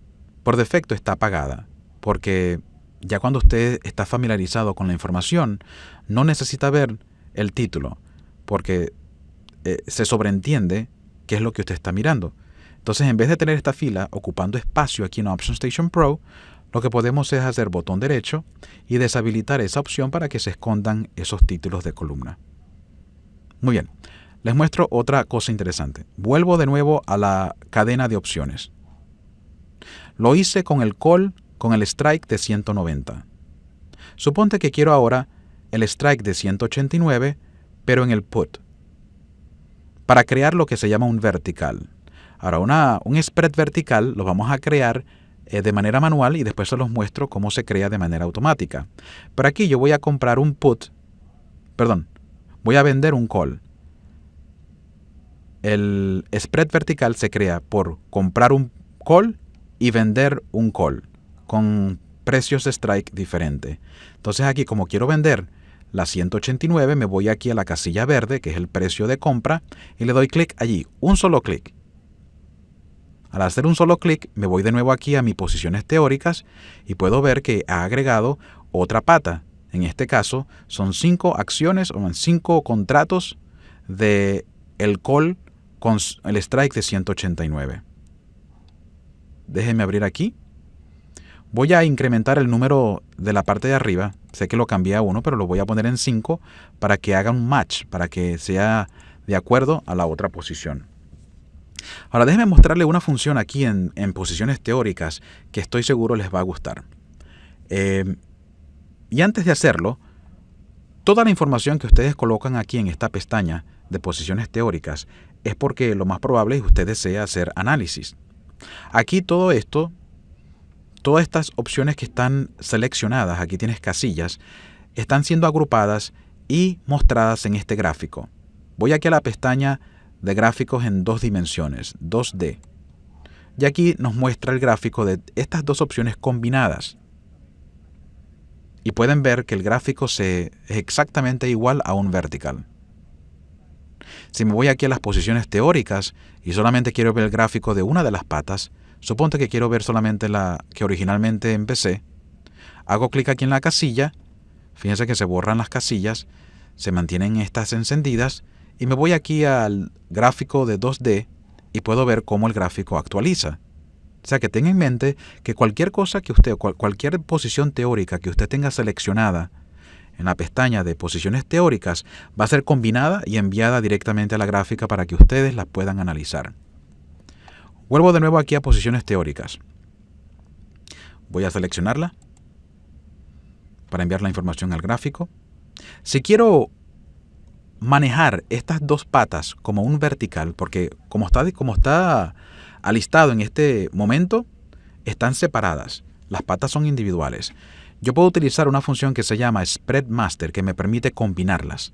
por defecto está apagada porque ya cuando usted está familiarizado con la información no necesita ver el título porque se sobreentiende qué es lo que usted está mirando. Entonces, en vez de tener esta fila ocupando espacio aquí en OptionStation Pro, lo que podemos es hacer botón derecho y deshabilitar esa opción para que se escondan esos títulos de columna. Muy bien, les muestro otra cosa interesante. Vuelvo de nuevo a la cadena de opciones. Lo hice con el call, con el strike de 190. Suponte que quiero ahora el strike de 189, pero en el put, para crear lo que se llama un vertical. Ahora, un spread vertical lo vamos a crear de manera manual y después se los muestro cómo se crea de manera automática. Pero aquí yo voy a comprar un voy a vender un call. El spread vertical se crea por comprar un call y vender un call con precios de strike diferentes. Entonces aquí como quiero vender la 189, me voy aquí a la casilla verde, que es el precio de compra, y le doy clic allí, un solo clic. Al hacer un solo clic, me voy de nuevo aquí a mis posiciones teóricas y puedo ver que ha agregado otra pata. En este caso, son 5 acciones o 5 contratos de el call con el strike de 189. Déjenme abrir aquí. Voy a incrementar el número de la parte de arriba. Sé que lo cambié a 1, pero lo voy a poner en 5 para que haga un match, para que sea de acuerdo a la otra posición. Ahora déjenme mostrarle una función aquí en posiciones teóricas que estoy seguro les va a gustar. Y antes de hacerlo, toda la información que ustedes colocan aquí en esta pestaña de posiciones teóricas es porque lo más probable es que usted desee hacer análisis. Aquí todo esto, todas estas opciones que están seleccionadas, aquí tienes casillas, están siendo agrupadas y mostradas en este gráfico. Voy aquí a la pestaña de gráficos en 2 dimensiones, 2D. Y aquí nos muestra el gráfico de estas dos opciones combinadas. Y pueden ver que el gráfico es exactamente igual a un vertical. Si me voy aquí a las posiciones teóricas y solamente quiero ver el gráfico de una de las patas, suponte que quiero ver solamente la que originalmente empecé, hago clic aquí en la casilla, fíjense que se borran las casillas, se mantienen estas encendidas y me voy aquí al gráfico de 2D y puedo ver cómo el gráfico actualiza. O sea que tenga en mente que cualquier cosa que usted, cualquier posición teórica que usted tenga seleccionada en la pestaña de posiciones teóricas va a ser combinada y enviada directamente a la gráfica para que ustedes la puedan analizar. Vuelvo de nuevo aquí a posiciones teóricas. Voy a seleccionarla para enviar la información al gráfico. Si quiero manejar estas dos patas como un vertical, porque como está alistado en este momento, están separadas. Las patas son individuales. Yo puedo utilizar una función que se llama Spread Master que me permite combinarlas.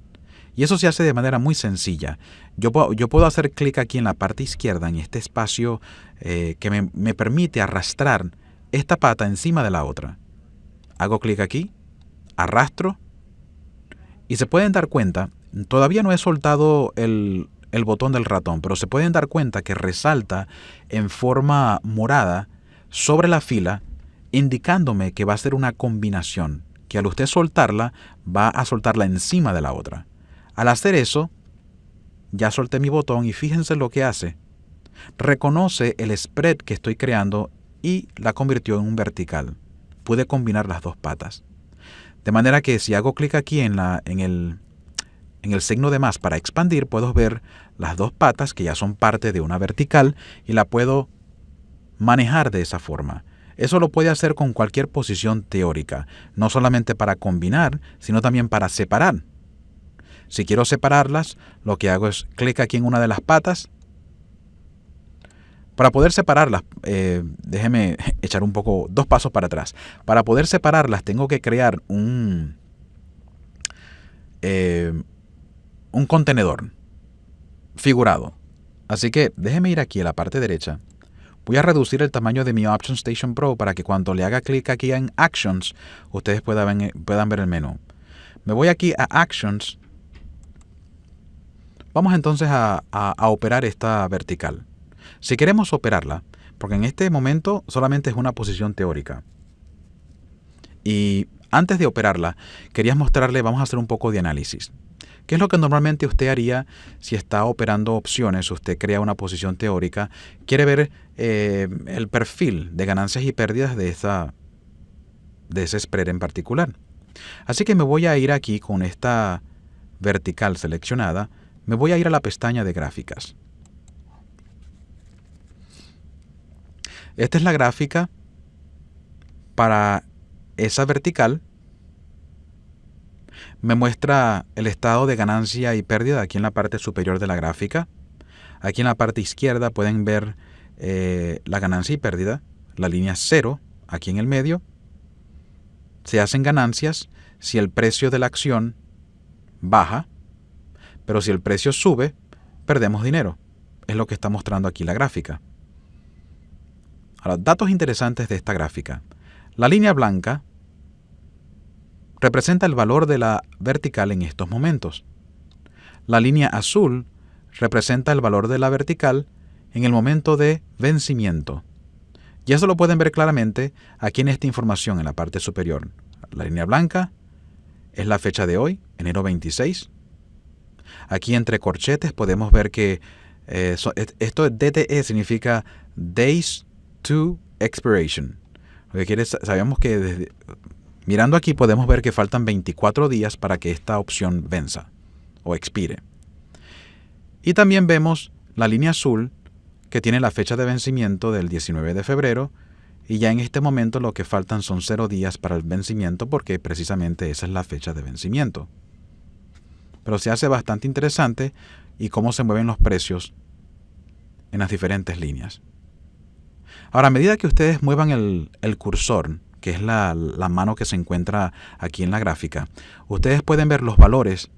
Y eso se hace de manera muy sencilla. Yo puedo hacer clic aquí en la parte izquierda, en este espacio que me permite arrastrar esta pata encima de la otra. Hago clic aquí, arrastro, y se pueden dar cuenta, todavía no he soltado el botón del ratón, pero se pueden dar cuenta que resalta en forma morada sobre la fila, indicándome que va a ser una combinación, que al usted soltarla, va a soltarla encima de la otra. Al hacer eso, ya solté mi botón y fíjense lo que hace. Reconoce el spread que estoy creando y la convirtió en un vertical. Pude combinar las dos patas. De manera que si hago clic aquí en el signo de más para expandir, puedo ver las dos patas que ya son parte de una vertical y la puedo manejar de esa forma. Eso lo puede hacer con cualquier posición teórica, no solamente para combinar, sino también para separar. Si quiero separarlas, lo que hago es clic aquí en una de las patas. Para poder separarlas, déjeme echar dos pasos para atrás. Para poder separarlas tengo que crear un contenedor figurado. Así que déjeme ir aquí a la parte derecha. Voy a reducir el tamaño de mi Option Station Pro para que cuando le haga clic aquí en Actions, ustedes puedan ver el menú. Me voy aquí a Actions. Vamos entonces a operar esta vertical. Si queremos operarla, porque en este momento solamente es una posición teórica. Y antes de operarla, quería mostrarle, vamos a hacer un poco de análisis. ¿Qué es lo que normalmente usted haría si está operando opciones? Usted crea una posición teórica, quiere ver el perfil de ganancias y pérdidas de ese spread en particular. Así que me voy a ir aquí con esta vertical seleccionada, me voy a ir a la pestaña de gráficas. Esta es la gráfica para esa vertical. Me muestra el estado de ganancia y pérdida aquí en la parte superior de la gráfica. Aquí en la parte izquierda pueden ver la ganancia y pérdida, la línea 0, aquí en el medio. Se hacen ganancias si el precio de la acción baja, pero si el precio sube, perdemos dinero. Es lo que está mostrando aquí la gráfica. Ahora, datos interesantes de esta gráfica. La línea blanca representa el valor de la vertical en estos momentos. La línea azul representa el valor de la vertical en el momento de vencimiento. Y eso lo pueden ver claramente aquí en esta información en la parte superior. La línea blanca es la fecha de hoy, enero 26. Aquí entre corchetes podemos ver que esto DTE significa Days to Expiration. Lo que quiere, sabemos que mirando aquí podemos ver que faltan 24 días para que esta opción venza o expire. Y también vemos la línea azul que tiene la fecha de vencimiento del 19 de febrero y ya en este momento lo que faltan son 0 días para el vencimiento porque precisamente esa es la fecha de vencimiento. Pero se hace bastante interesante y cómo se mueven los precios en las diferentes líneas. Ahora, a medida que ustedes muevan el cursor, que es la mano que se encuentra aquí en la gráfica, ustedes pueden ver los valores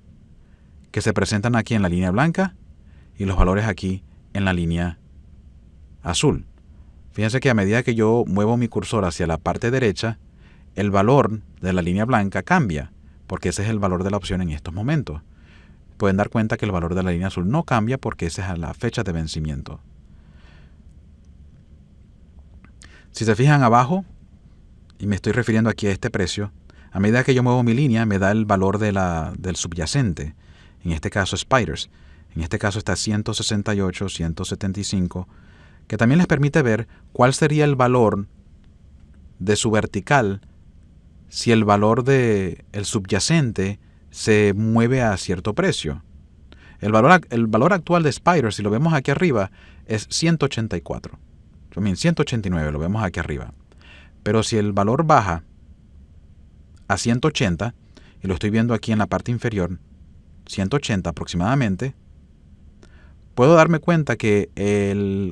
que se presentan aquí en la línea blanca y los valores aquí en la línea azul. Fíjense que a medida que yo muevo mi cursor hacia la parte derecha, el valor de la línea blanca cambia, porque ese es el valor de la opción en estos momentos. Pueden dar cuenta que el valor de la línea azul no cambia porque esa es la fecha de vencimiento. Si se fijan abajo, y me estoy refiriendo aquí a este precio, a medida que yo muevo mi línea me da el valor del subyacente, en este caso Spiders. En este caso está 168, 175, que también les permite ver cuál sería el valor de su vertical si el valor del subyacente se mueve a cierto precio. El valor actual de Spiders, si lo vemos aquí arriba, es 184. 189 lo vemos aquí arriba. Pero si el valor baja a 180, y lo estoy viendo aquí en la parte inferior, 180 aproximadamente, puedo darme cuenta que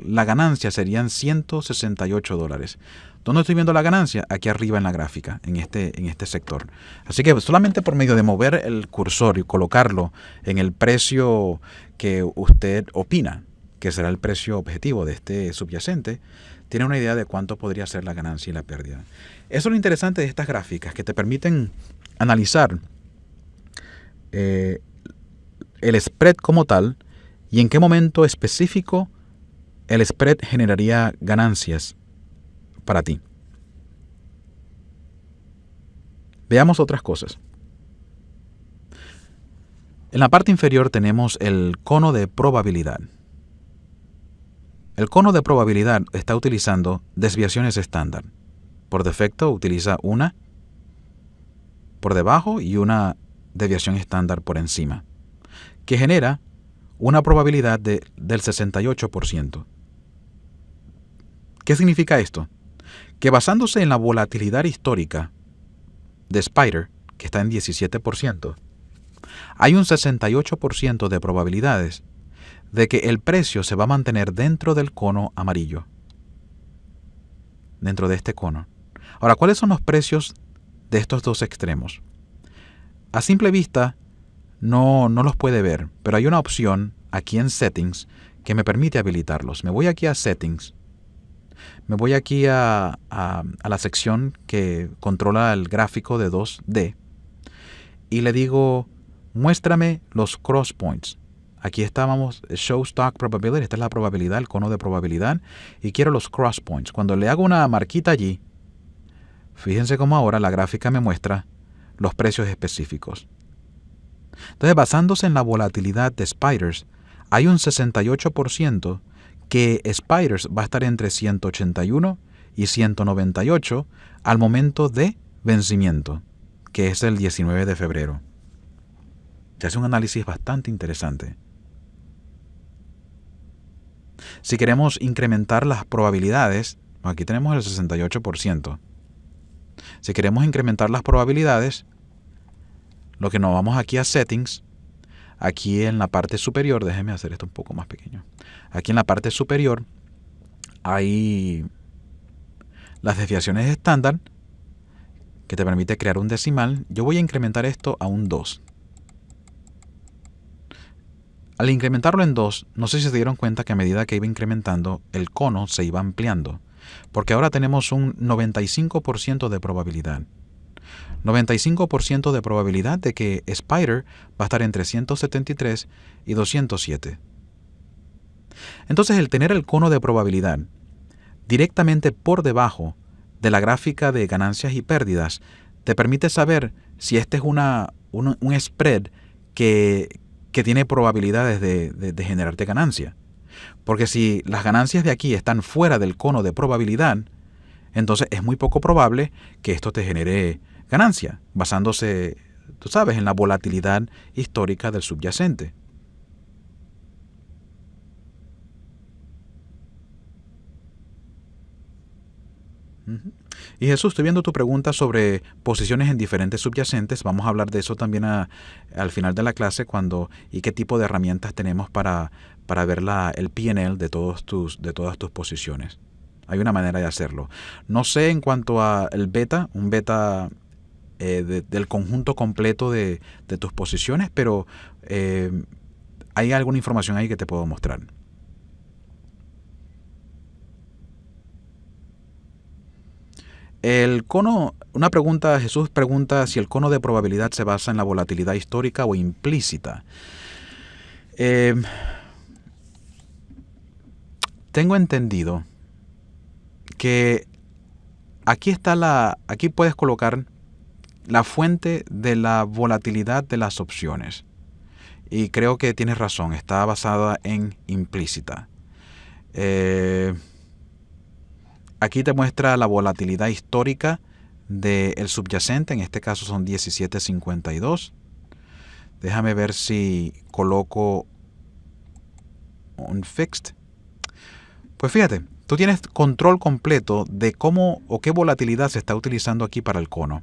la ganancia serían $168. ¿Dónde estoy viendo la ganancia? Aquí arriba en la gráfica, en este sector. Así que solamente por medio de mover el cursor y colocarlo en el precio que usted opina que será el precio objetivo de este subyacente, tiene una idea de cuánto podría ser la ganancia y la pérdida. Eso es lo interesante de estas gráficas, que te permiten analizar el spread como tal y en qué momento específico el spread generaría ganancias para ti. Veamos otras cosas. En la parte inferior tenemos el cono de probabilidad. El cono de probabilidad está utilizando desviaciones estándar. Por defecto utiliza una por debajo y una desviación estándar por encima, que genera una probabilidad del 68%. ¿Qué significa esto? Que basándose en la volatilidad histórica de Spider, que está en 17%, hay un 68% de probabilidades de que el precio se va a mantener dentro del cono amarillo, dentro de este cono. Ahora, ¿cuáles son los precios de estos dos extremos? A simple vista no los puede ver, pero hay una opción aquí en Settings que me permite habilitarlos. Me voy aquí a Settings, me voy aquí a la sección que controla el gráfico de 2D y le digo, muéstrame los cross points. Aquí estábamos, Show Stock Probability, esta es la probabilidad, el cono de probabilidad, y quiero los cross points. Cuando le hago una marquita allí, fíjense cómo ahora la gráfica me muestra los precios específicos. Entonces, basándose en la volatilidad de Spiders, hay un 68% que Spiders va a estar entre 181 y 198 al momento de vencimiento, que es el 19 de febrero. Se hace un análisis bastante interesante. Si queremos incrementar las probabilidades, aquí tenemos el 68%. Si queremos incrementar las probabilidades, lo que nos vamos aquí a Settings, aquí en la parte superior, déjenme hacer esto un poco más pequeño. Aquí en la parte superior hay las desviaciones estándar que te permite crear un decimal. Yo voy a incrementar esto a un 2. Al incrementarlo en 2, no sé si se dieron cuenta que a medida que iba incrementando, el cono se iba ampliando, porque ahora tenemos un 95% de probabilidad. 95% de probabilidad de que Spider va a estar entre 173 y 207. Entonces, el tener el cono de probabilidad directamente por debajo de la gráfica de ganancias y pérdidas te permite saber si este es un spread que tiene probabilidades de generarte ganancia. Porque si las ganancias de aquí están fuera del cono de probabilidad, entonces es muy poco probable que esto te genere ganancia, basándose, tú sabes, en la volatilidad histórica del subyacente. Y Jesús, estoy viendo tu pregunta sobre posiciones en diferentes subyacentes. Vamos a hablar de eso también al final de la clase, y qué tipo de herramientas tenemos para ver el P&L de todas tus posiciones. Hay una manera de hacerlo. No sé en cuanto a el beta, un beta del conjunto completo de tus posiciones, pero hay alguna información ahí que te puedo mostrar. El cono, Jesús pregunta si el cono de probabilidad se basa en la volatilidad histórica o implícita. Tengo entendido que aquí puedes colocar la fuente de la volatilidad de las opciones. Y creo que tienes razón, está basada en implícita. Aquí te muestra la volatilidad histórica del subyacente, en este caso son 17.52. Déjame ver si coloco un fixed. Pues fíjate, tú tienes control completo de cómo o qué volatilidad se está utilizando aquí para el cono.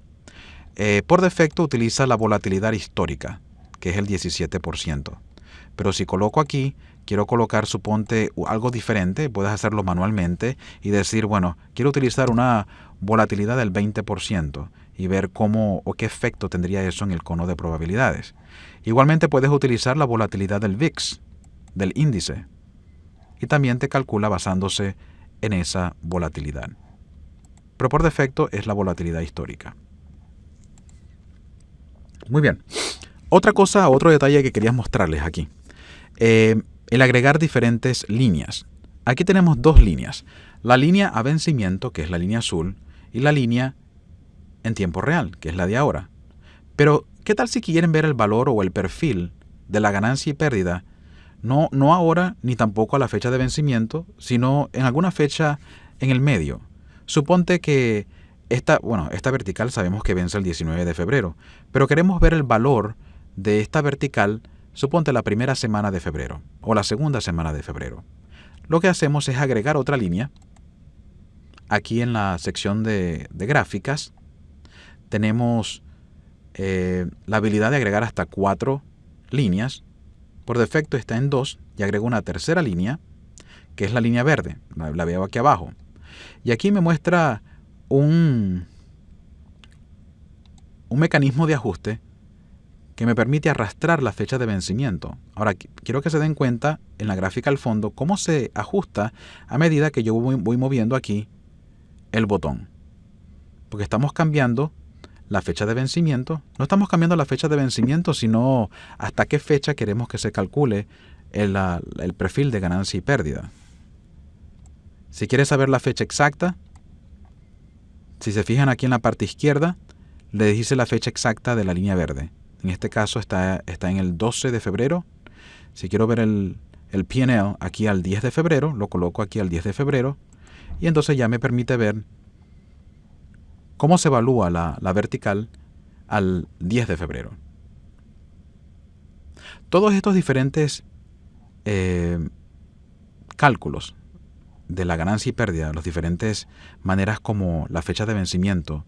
Por defecto utiliza la volatilidad histórica, que es el 17%. Pero si coloco aquí, quiero colocar, suponte, algo diferente, puedes hacerlo manualmente y decir, bueno, quiero utilizar una volatilidad del 20% y ver cómo o qué efecto tendría eso en el cono de probabilidades. Igualmente puedes utilizar la volatilidad del VIX, del índice, y también te calcula basándose en esa volatilidad. Pero por defecto es la volatilidad histórica. Muy bien. Otro detalle que quería mostrarles aquí. El agregar diferentes líneas. Aquí tenemos dos líneas. La línea a vencimiento, que es la línea azul, y la línea en tiempo real, que es la de ahora. Pero, ¿qué tal si quieren ver el valor o el perfil de la ganancia y pérdida? No ahora, ni tampoco a la fecha de vencimiento, sino en alguna fecha en el medio. Suponte que esta vertical sabemos que vence el 19 de febrero, pero queremos ver el valor de esta vertical, suponte la primera semana de febrero o la segunda semana de febrero. Lo que hacemos es agregar otra línea. Aquí en la sección de gráficas tenemos la habilidad de agregar hasta 4 líneas. Por defecto está en 2 y agrego una tercera línea, que es la línea verde. La veo aquí abajo. Y aquí me muestra un mecanismo de ajuste que me permite arrastrar la fecha de vencimiento. Ahora, quiero que se den cuenta en la gráfica al fondo cómo se ajusta a medida que yo voy moviendo aquí el botón. Porque estamos cambiando la fecha de vencimiento. No estamos cambiando la fecha de vencimiento, sino hasta qué fecha queremos que se calcule el perfil de ganancia y pérdida. Si quieres saber la fecha exacta, si se fijan aquí en la parte izquierda, le dice la fecha exacta de la línea verde. En este caso está en el 12 de febrero. Si quiero ver el P&L aquí al 10 de febrero, lo coloco aquí al 10 de febrero. Y entonces ya me permite ver cómo se evalúa la vertical al 10 de febrero. Todos estos diferentes cálculos de la ganancia y pérdida, las diferentes maneras como la fecha de vencimiento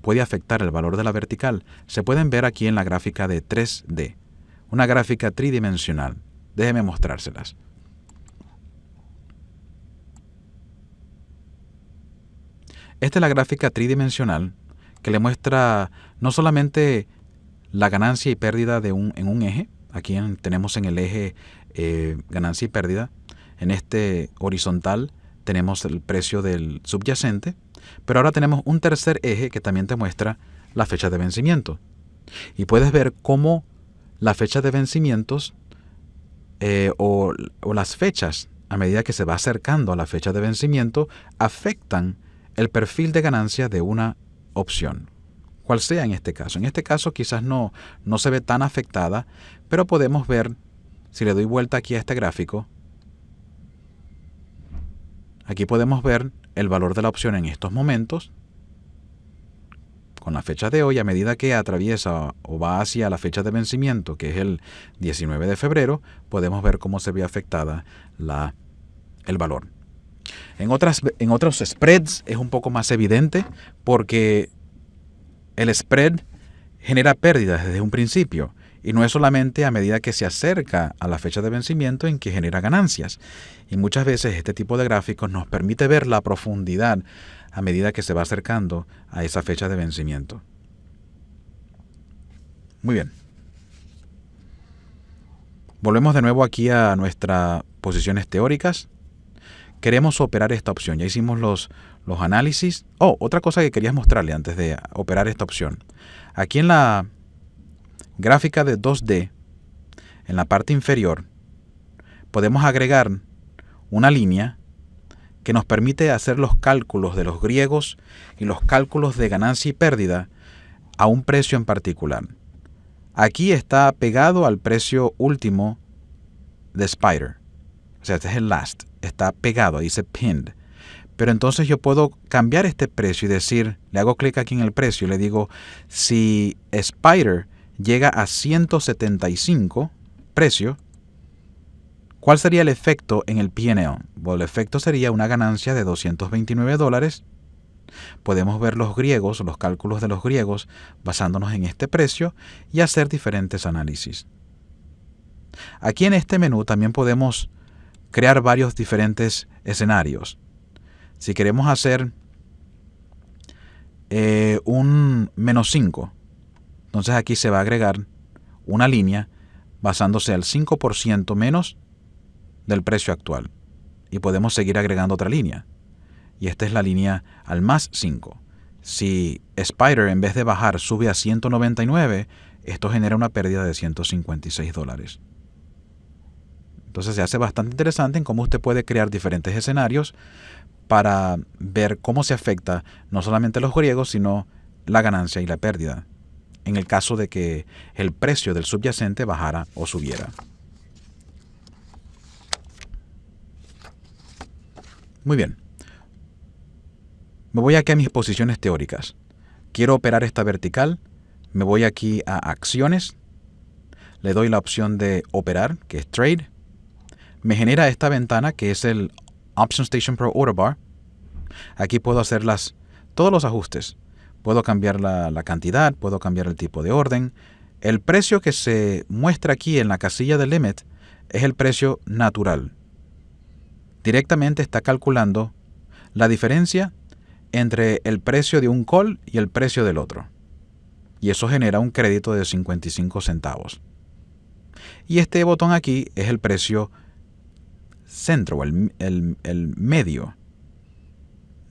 puede afectar el valor de la vertical, se pueden ver aquí en la gráfica de 3D, una gráfica tridimensional. Déjenme mostrárselas. Esta es la gráfica tridimensional que le muestra no solamente la ganancia y pérdida en un eje. Aquí tenemos en el eje ganancia y pérdida. En este horizontal tenemos el precio del subyacente. Pero ahora tenemos un tercer eje que también te muestra la fecha de vencimiento. Y puedes ver cómo la fecha de vencimientos o las fechas, a medida que se va acercando a la fecha de vencimiento, afectan el perfil de ganancia de una opción, cual sea en este caso. En este caso quizás no se ve tan afectada, pero podemos ver, si le doy vuelta aquí a este gráfico, aquí podemos ver el valor de la opción en estos momentos, con la fecha de hoy, a medida que atraviesa o va hacia la fecha de vencimiento, que es el 19 de febrero, podemos ver cómo se ve afectada el valor. En otros spreads es un poco más evidente porque el spread genera pérdidas desde un principio y no es solamente a medida que se acerca a la fecha de vencimiento en que genera ganancias. Y muchas veces este tipo de gráficos nos permite ver la profundidad a medida que se va acercando a esa fecha de vencimiento. Muy bien. Volvemos de nuevo aquí a nuestras posiciones teóricas. queremos operar esta opción. Ya hicimos los análisis. Otra cosa que quería mostrarle antes de operar esta opción. Aquí en la gráfica de 2D, en la parte inferior, podemos agregar una línea que nos permite hacer los cálculos de los griegos y los cálculos de ganancia y pérdida a un precio en particular. Aquí está pegado al precio último de Spider. O sea, este es el last. Está pegado, dice pinned. Pero entonces yo puedo cambiar este precio y decir, le hago clic aquí en el precio y le digo, si Spider llega a 175 precio, ¿cuál sería el efecto en el P&L? Bueno, el efecto sería una ganancia de $229. Podemos ver los griegos, los cálculos de los griegos, basándonos en este precio y hacer diferentes análisis. Aquí en este menú también podemos crear varios diferentes escenarios. Si queremos hacer un -5, entonces aquí se va a agregar una línea basándose al 5% menos del precio actual. Y podemos seguir agregando otra línea. Y esta es la línea al +5. Si Spider en vez de bajar sube a 199, esto genera una pérdida de $156. Entonces se hace bastante interesante en cómo usted puede crear diferentes escenarios para ver cómo se afecta no solamente los griegos, sino la ganancia y la pérdida, en el caso de que el precio del subyacente bajara o subiera. Muy bien. Me voy aquí a mis posiciones teóricas. Quiero operar esta vertical. Me voy aquí a acciones. Le doy la opción de operar, que es trade. Me genera esta ventana que es el Option Station Pro Order Bar. Aquí puedo hacer todos los ajustes. Puedo cambiar la cantidad, puedo cambiar el tipo de orden. El precio que se muestra aquí en la casilla de Limit es el precio natural. Directamente está calculando la diferencia entre el precio de un call y el precio del otro. Y eso genera un crédito de 55 centavos. Y este botón aquí es el precio centro, el medio.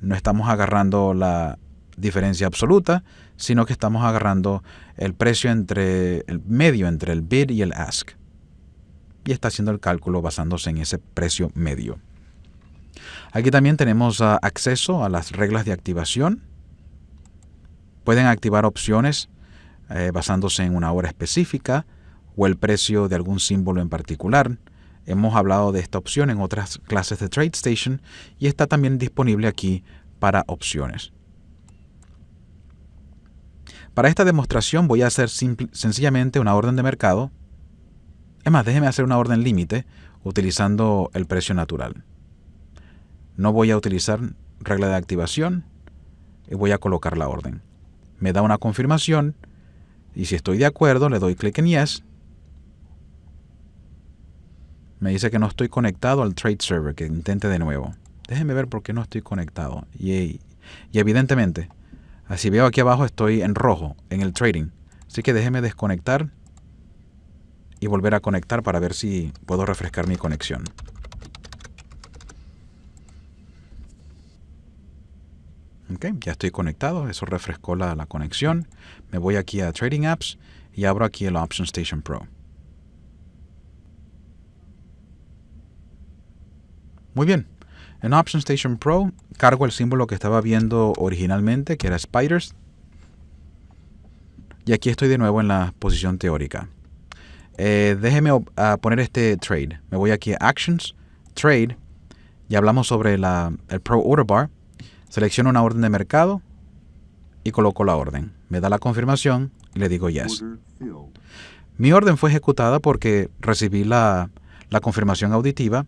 No estamos agarrando la diferencia absoluta, sino que estamos agarrando el precio el medio entre el bid y el ask. Y está haciendo el cálculo basándose en ese precio medio. Aquí también tenemos acceso a las reglas de activación. Pueden activar opciones basándose en una hora específica o el precio de algún símbolo en particular. Hemos hablado de esta opción en otras clases de TradeStation y está también disponible aquí para opciones. Para esta demostración voy a hacer sencillamente una orden de mercado. Es más, déjeme hacer una orden límite utilizando el precio natural. No voy a utilizar regla de activación y voy a colocar la orden. Me da una confirmación y si estoy de acuerdo le doy clic en Yes. Me dice que no estoy conectado al Trade Server, que intente de nuevo. Déjenme ver por qué no estoy conectado. Y evidentemente, así veo aquí abajo estoy en rojo en el trading. Así que déjeme desconectar y volver a conectar para ver si puedo refrescar mi conexión. Ok, ya estoy conectado, eso refrescó la conexión. Me voy aquí a Trading Apps y abro aquí el Option Station Pro. Muy bien, en Option Station Pro cargo el símbolo que estaba viendo originalmente, que era Spiders. Y aquí estoy de nuevo en la posición teórica. Déjeme poner este trade. Me voy aquí a Actions, Trade, y hablamos sobre el Pro Order Bar. Selecciono una orden de mercado y coloco la orden. Me da la confirmación y le digo Yes. Mi orden fue ejecutada porque recibí la confirmación auditiva.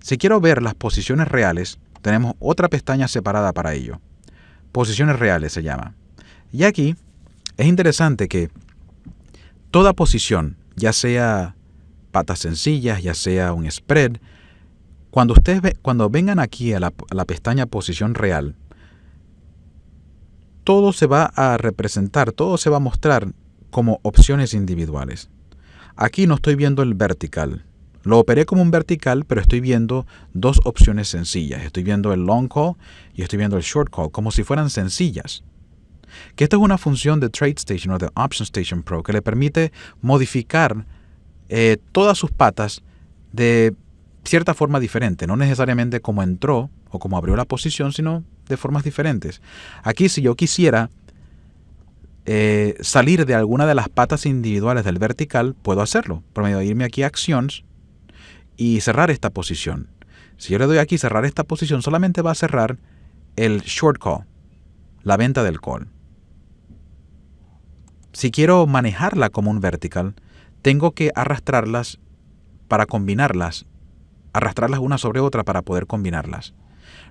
Si quiero ver las posiciones reales, tenemos otra pestaña separada para ello. Posiciones reales se llama. Y aquí es interesante que toda posición, ya sea patas sencillas, ya sea un spread, cuando vengan aquí a la pestaña posición real, todo se va a representar, todo se va a mostrar como opciones individuales. Aquí no estoy viendo el vertical, Lo operé como un vertical, pero estoy viendo dos opciones sencillas. Estoy viendo el long call y estoy viendo el short call, como si fueran sencillas. Que esta es una función de TradeStation o de OptionStation Pro que le permite modificar todas sus patas de cierta forma diferente. No necesariamente como entró o como abrió la posición, sino de formas diferentes. Aquí, si yo quisiera salir de alguna de las patas individuales del vertical, puedo hacerlo. Por medio de irme aquí a Actions y cerrar esta posición. Si yo le doy aquí cerrar esta posición, solamente va a cerrar el short call, la venta del call. Si quiero manejarla como un vertical, tengo que arrastrarlas para combinarlas, arrastrarlas una sobre otra para poder combinarlas.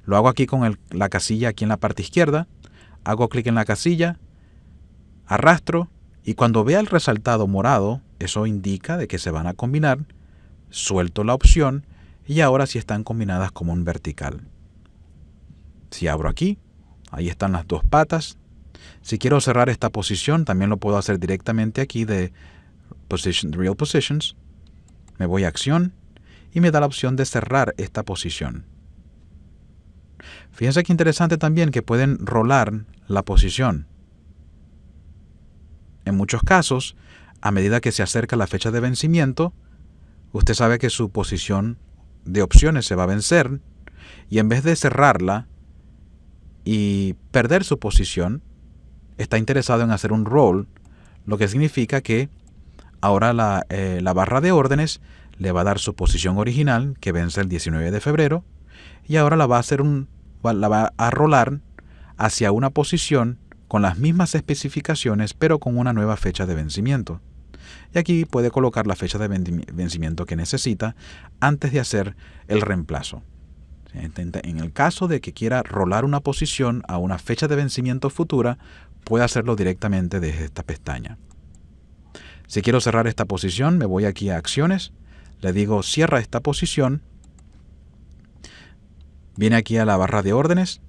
Lo hago aquí con la casilla aquí en la parte izquierda, hago clic en la casilla, arrastro y cuando vea el resaltado morado, eso indica de que se van a combinar, suelto la opción y ahora sí están combinadas como un vertical. Si abro aquí, ahí están las dos patas. Si quiero cerrar esta posición, también lo puedo hacer directamente aquí de Real Positions. Me voy a Acción y me da la opción de cerrar esta posición. Fíjense que interesante también que pueden rolar la posición. En muchos casos, a medida que se acerca la fecha de vencimiento, usted sabe que su posición de opciones se va a vencer y en vez de cerrarla y perder su posición, está interesado en hacer un roll, lo que significa que ahora la barra de órdenes le va a dar su posición original, que vence el 19 de febrero, y ahora la va a rolar hacia una posición con las mismas especificaciones, pero con una nueva fecha de vencimiento. Y aquí puede colocar la fecha de vencimiento que necesita antes de hacer el reemplazo. En el caso de que quiera rolar una posición a una fecha de vencimiento futura, puede hacerlo directamente desde esta pestaña. Si quiero cerrar esta posición, me voy aquí a Acciones, le digo cierra esta posición, viene aquí a la barra de órdenes,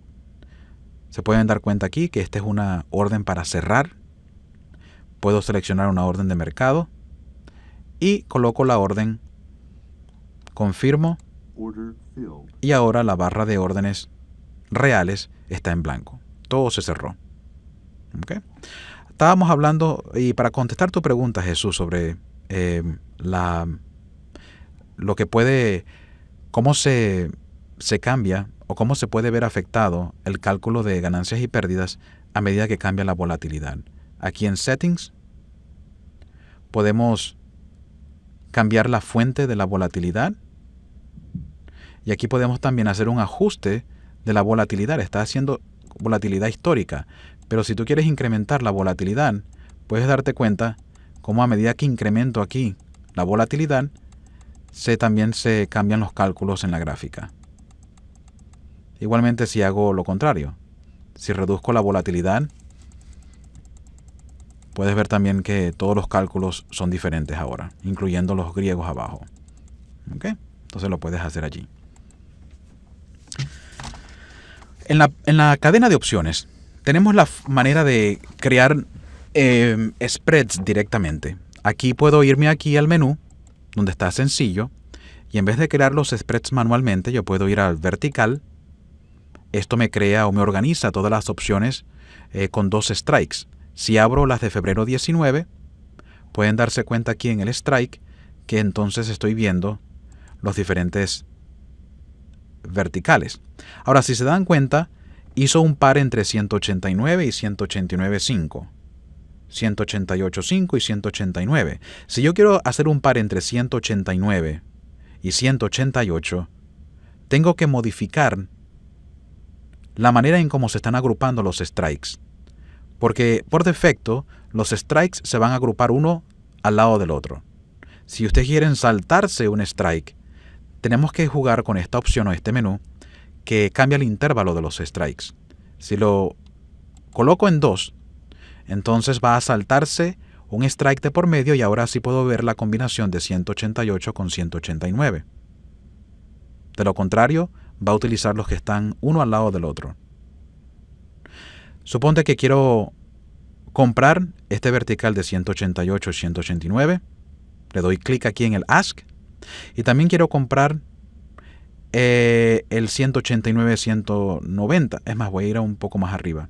se pueden dar cuenta aquí que esta es una orden para cerrar, puedo seleccionar una orden de mercado y coloco la orden, confirmo y ahora la barra de órdenes reales está en blanco, todo se cerró. ¿Okay? Estábamos hablando, y para contestar tu pregunta, Jesús, sobre lo que puede, cómo se cambia o cómo se puede ver afectado el cálculo de ganancias y pérdidas a medida que cambia la volatilidad. Aquí en Settings podemos cambiar la fuente de la volatilidad y aquí podemos también hacer un ajuste de la volatilidad. Está haciendo volatilidad histórica, pero si tú quieres incrementar la volatilidad, puedes darte cuenta cómo a medida que incremento aquí la volatilidad, también se cambian los cálculos en la gráfica. Igualmente si hago lo contrario, si reduzco la volatilidad, puedes ver también que todos los cálculos son diferentes ahora, incluyendo los griegos abajo. ¿Okay? Entonces lo puedes hacer allí. En la cadena de opciones tenemos la manera de crear spreads directamente. Aquí puedo irme aquí al menú, donde está sencillo, y en vez de crear los spreads manualmente, yo puedo ir al vertical. Esto me crea o me organiza todas las opciones con dos strikes. Si abro las de febrero 19, pueden darse cuenta aquí en el strike que entonces estoy viendo los diferentes verticales. Ahora, si se dan cuenta, hizo un par entre 189 y 189.5. 188.5 y 189. Si yo quiero hacer un par entre 189 y 188, tengo que modificar la manera en cómo se están agrupando los strikes. Porque por defecto, los strikes se van a agrupar uno al lado del otro. Si ustedes quieren saltarse un strike, tenemos que jugar con esta opción o este menú que cambia el intervalo de los strikes. Si lo coloco en 2, entonces va a saltarse un strike de por medio y ahora sí puedo ver la combinación de 188 con 189. De lo contrario, va a utilizar los que están uno al lado del otro. Suponte que quiero comprar este vertical de 188 y 189. Le doy clic aquí en el Ask Y también quiero comprar el 189-190. Es más, voy a ir a un poco más arriba.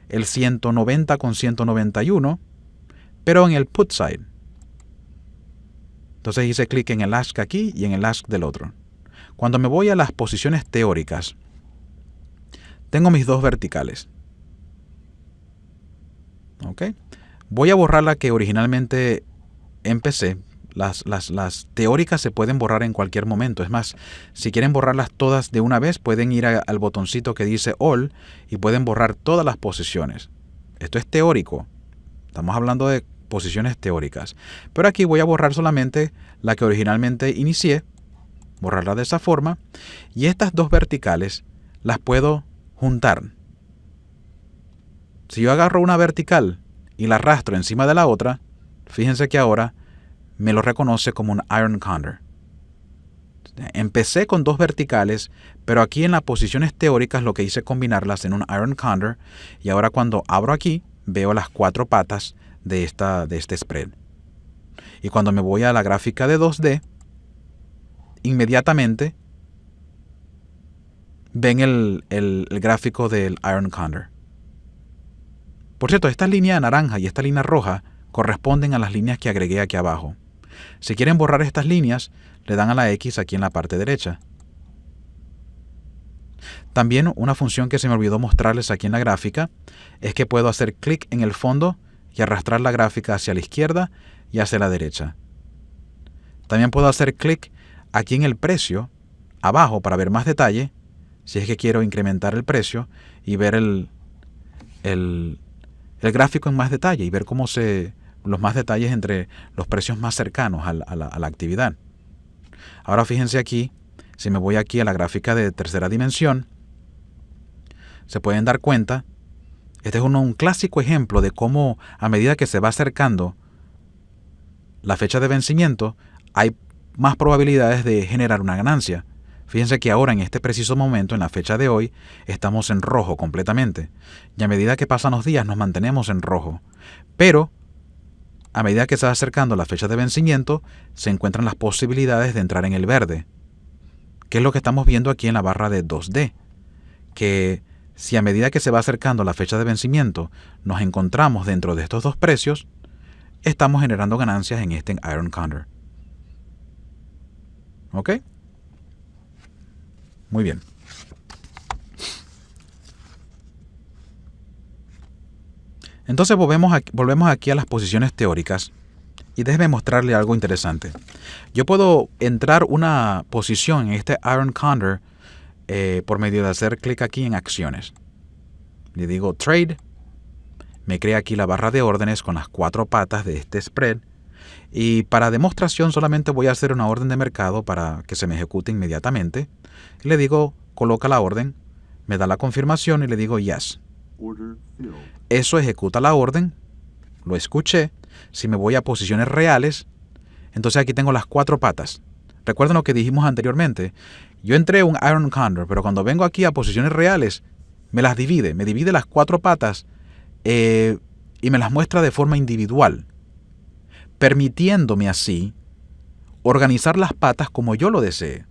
El 190 con 191, pero en el put side. Entonces hice clic en el ask aquí y en el ask del otro. Cuando me voy a las posiciones teóricas, tengo mis dos verticales. ¿Ok? Voy a borrar la que originalmente empecé. Las teóricas se pueden borrar en cualquier momento. Es más, si quieren borrarlas todas de una vez, pueden ir al botoncito que dice All y pueden borrar todas las posiciones. Esto es teórico. Estamos hablando de posiciones teóricas. Pero aquí voy a borrar solamente la que originalmente inicié. Borrarla de esa forma. Y estas dos verticales las puedo juntar. Si yo agarro una vertical y la arrastro encima de la otra, fíjense que ahora me lo reconoce como un Iron Condor. Empecé con dos verticales, pero aquí en las posiciones teóricas lo que hice es combinarlas en un Iron Condor, y ahora cuando abro aquí veo las cuatro patas de este spread. Y cuando me voy a la gráfica de 2D, inmediatamente ven el gráfico del Iron Condor. Por cierto, esta línea naranja y esta línea roja corresponden a las líneas que agregué aquí abajo. Si quieren borrar estas líneas, le dan a la X aquí en la parte derecha. También una función que se me olvidó mostrarles aquí en la gráfica es que puedo hacer clic en el fondo y arrastrar la gráfica hacia la izquierda y hacia la derecha. También puedo hacer clic aquí en el precio, abajo, para ver más detalle, si es que quiero incrementar el precio y ver el gráfico en más detalle y ver los más detalles entre los precios más cercanos a la actividad. Ahora fíjense aquí, si me voy aquí a la gráfica de tercera dimensión, se pueden dar cuenta, este es un clásico ejemplo de cómo a medida que se va acercando la fecha de vencimiento, hay más probabilidades de generar una ganancia. Fíjense que ahora en este preciso momento, en la fecha de hoy, estamos en rojo completamente. Y a medida que pasan los días nos mantenemos en rojo. Pero a medida que se va acercando la fecha de vencimiento, se encuentran las posibilidades de entrar en el verde. ¿Qué es lo que estamos viendo aquí en la barra de 2D? Que si a medida que se va acercando la fecha de vencimiento nos encontramos dentro de estos dos precios, estamos generando ganancias en este Iron Condor. ¿Ok? Muy bien. Entonces volvemos aquí a las posiciones teóricas y déjeme mostrarle algo interesante. Yo puedo entrar una posición en este Iron Condor por medio de hacer clic aquí en acciones. Le digo Trade, me crea aquí la barra de órdenes con las cuatro patas de este spread y para demostración solamente voy a hacer una orden de mercado para que se me ejecute inmediatamente. Le digo coloca la orden, me da la confirmación y le digo Yes. Eso ejecuta la orden, lo escuché. Si me voy a posiciones reales, entonces aquí tengo las cuatro patas. Recuerden lo que dijimos anteriormente. Yo entré un Iron Condor, pero cuando vengo aquí a posiciones reales, me divide las cuatro patas y me las muestra de forma individual, permitiéndome así organizar las patas como yo lo desee.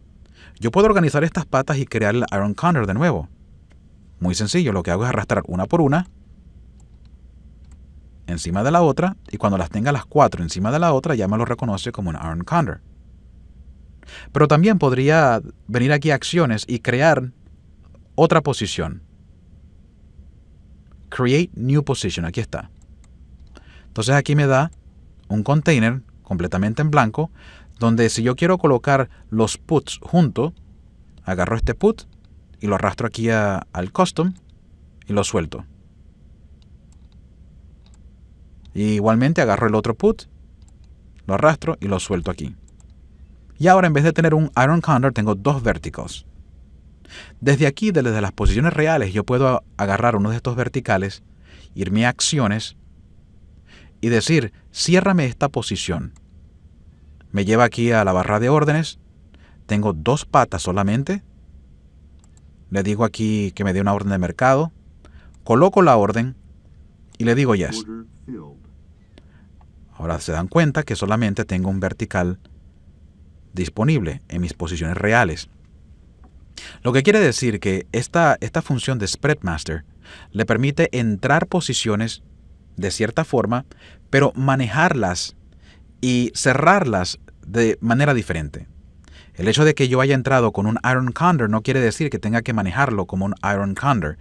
Yo puedo organizar estas patas y crear el Iron Condor de nuevo. Muy sencillo, lo que hago es arrastrar una por una encima de la otra, y cuando las tenga las cuatro encima de la otra ya me lo reconoce como un Iron Condor. Pero también podría venir aquí a acciones y crear otra posición. Create New Position, aquí está. Entonces aquí me da un container completamente en blanco, donde si yo quiero colocar los puts juntos, agarro este put y lo arrastro aquí al custom y lo suelto. Y igualmente agarro el otro put, lo arrastro y lo suelto aquí. Y ahora en vez de tener un Iron Condor tengo dos verticals. Desde aquí, desde las posiciones reales, yo puedo agarrar uno de estos verticales, irme a acciones y decir, ciérrame esta posición. Me lleva aquí a la barra de órdenes, tengo dos patas solamente, le digo aquí que me dé una orden de mercado, coloco la orden y le digo Yes. Ahora se dan cuenta que solamente tengo un vertical disponible en mis posiciones reales. Lo que quiere decir que esta función de Spreadmaster le permite entrar posiciones de cierta forma, pero manejarlas y cerrarlas de manera diferente. El hecho de que yo haya entrado con un Iron Condor no quiere decir que tenga que manejarlo como un Iron Condor.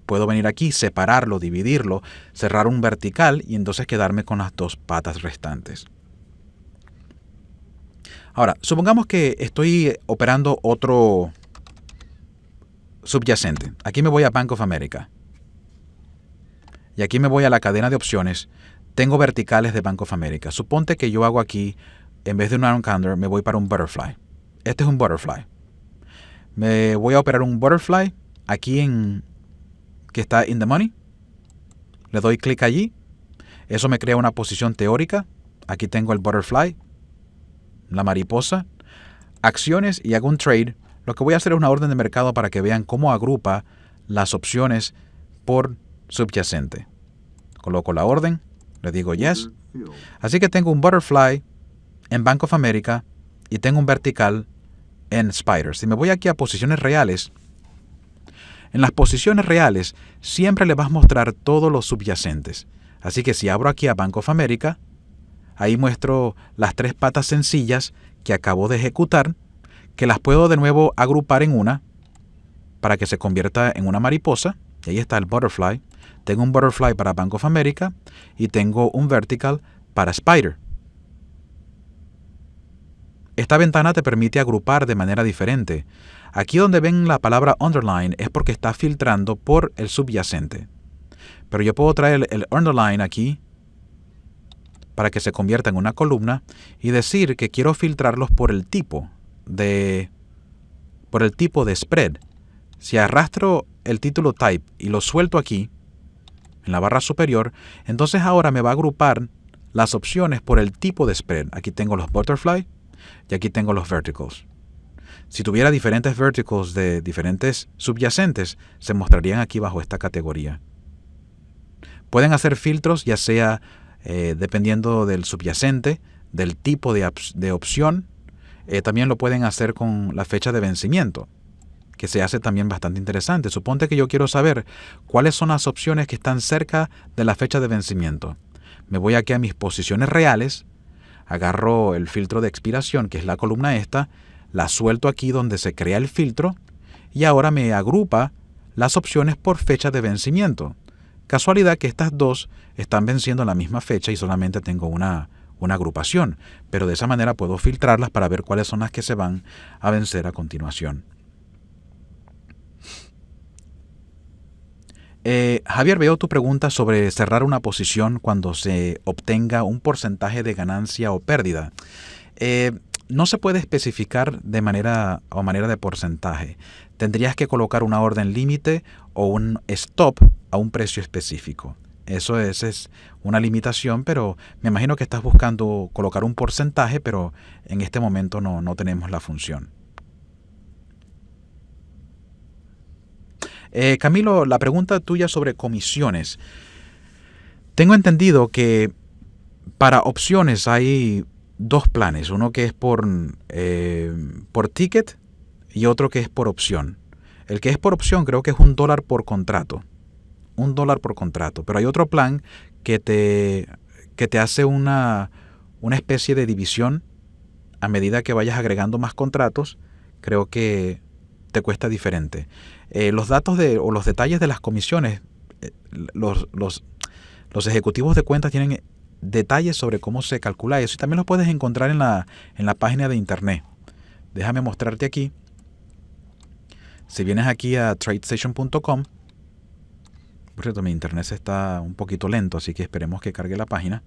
Puedo venir aquí, separarlo, dividirlo, cerrar un vertical y entonces quedarme con las dos patas restantes. Ahora, supongamos que estoy operando otro subyacente. Aquí me voy a Bank of America. Y aquí me voy a la cadena de opciones. Tengo verticales de Bank of America. Suponte que yo hago aquí, en vez de un Iron Condor, me voy para un Butterfly. Este es un Butterfly. Me voy a operar un Butterfly aquí que está in the money. Le doy clic allí. Eso me crea una posición teórica. Aquí tengo el Butterfly, la mariposa, acciones y hago un trade. Lo que voy a hacer es una orden de mercado para que vean cómo agrupa las opciones por subyacente. Coloco la orden, le digo yes. Así que tengo un Butterfly en Bank of America y tengo un vertical en Spider. Si me voy aquí a posiciones reales, en las posiciones reales siempre le vas a mostrar todos los subyacentes. Así que si abro aquí a Bank of America, ahí muestro las tres patas sencillas que acabo de ejecutar, que las puedo de nuevo agrupar en una para que se convierta en una mariposa. Y ahí está el Butterfly. Tengo un Butterfly para Bank of America y tengo un Vertical para Spider. Esta ventana te permite agrupar de manera diferente. Aquí donde ven la palabra underline es porque está filtrando por el subyacente. Pero yo puedo traer el underline aquí para que se convierta en una columna y decir que quiero filtrarlos por el tipo de spread. Si arrastro el título type y lo suelto aquí en la barra superior, entonces ahora me va a agrupar las opciones por el tipo de spread. Aquí tengo los butterfly y aquí tengo los verticals. Si tuviera diferentes verticals de diferentes subyacentes, se mostrarían aquí bajo esta categoría. Pueden hacer filtros, ya sea dependiendo del subyacente, del tipo de opción. También lo pueden hacer con la fecha de vencimiento, que se hace también bastante interesante. Suponte que yo quiero saber cuáles son las opciones que están cerca de la fecha de vencimiento. Me voy aquí a mis posiciones reales, agarro el filtro de expiración, que es la columna esta, la suelto aquí donde se crea el filtro y ahora me agrupa las opciones por fecha de vencimiento. Casualidad que estas dos están venciendo en la misma fecha y solamente tengo una agrupación, pero de esa manera puedo filtrarlas para ver cuáles son las que se van a vencer a continuación. Javier, veo tu pregunta sobre cerrar una posición cuando se obtenga un porcentaje de ganancia o pérdida. No se puede especificar de manera de porcentaje. Tendrías que colocar una orden límite o un stop a un precio específico. Eso es una limitación, pero me imagino que estás buscando colocar un porcentaje, pero en este momento no tenemos la función. Camilo, la pregunta tuya sobre comisiones. Tengo entendido que para opciones hay dos planes. Uno que es por ticket y otro que es por opción. El que es por opción creo que es $1 por contrato. $1 por contrato. Pero hay otro plan que te hace una especie de división a medida que vayas agregando más contratos. Creo que te cuesta diferente. Los datos o los detalles de las comisiones, los ejecutivos de cuentas tienen detalles sobre cómo se calcula eso y también los puedes encontrar en la página de internet. Déjame mostrarte aquí. Si vienes aquí a tradestation.com, por cierto, mi internet está un poquito lento, así que esperemos que cargue la página.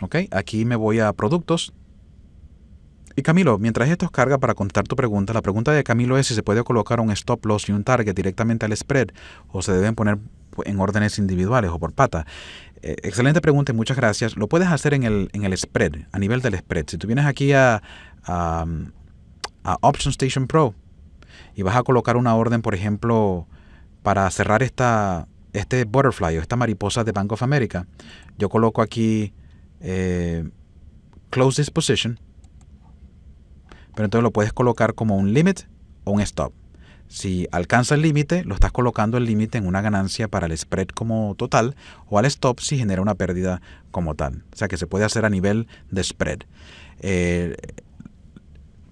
Ok, aquí me voy a productos. Y Camilo, mientras esto carga para contestar tu pregunta, la pregunta de Camilo es si se puede colocar un stop loss y un target directamente al spread o se deben poner en órdenes individuales o por pata. Excelente pregunta y muchas gracias. Lo puedes hacer en el spread, a nivel del spread. Si tú vienes aquí a Option Station Pro y vas a colocar una orden, por ejemplo, para cerrar este butterfly o esta mariposa de Bank of America, yo coloco aquí Close this position. pero entonces lo puedes colocar como un limit o un stop. Si alcanza el límite, lo estás colocando el límite en una ganancia para el spread como total, o al stop si genera una pérdida como tal. O sea que se puede hacer a nivel de spread.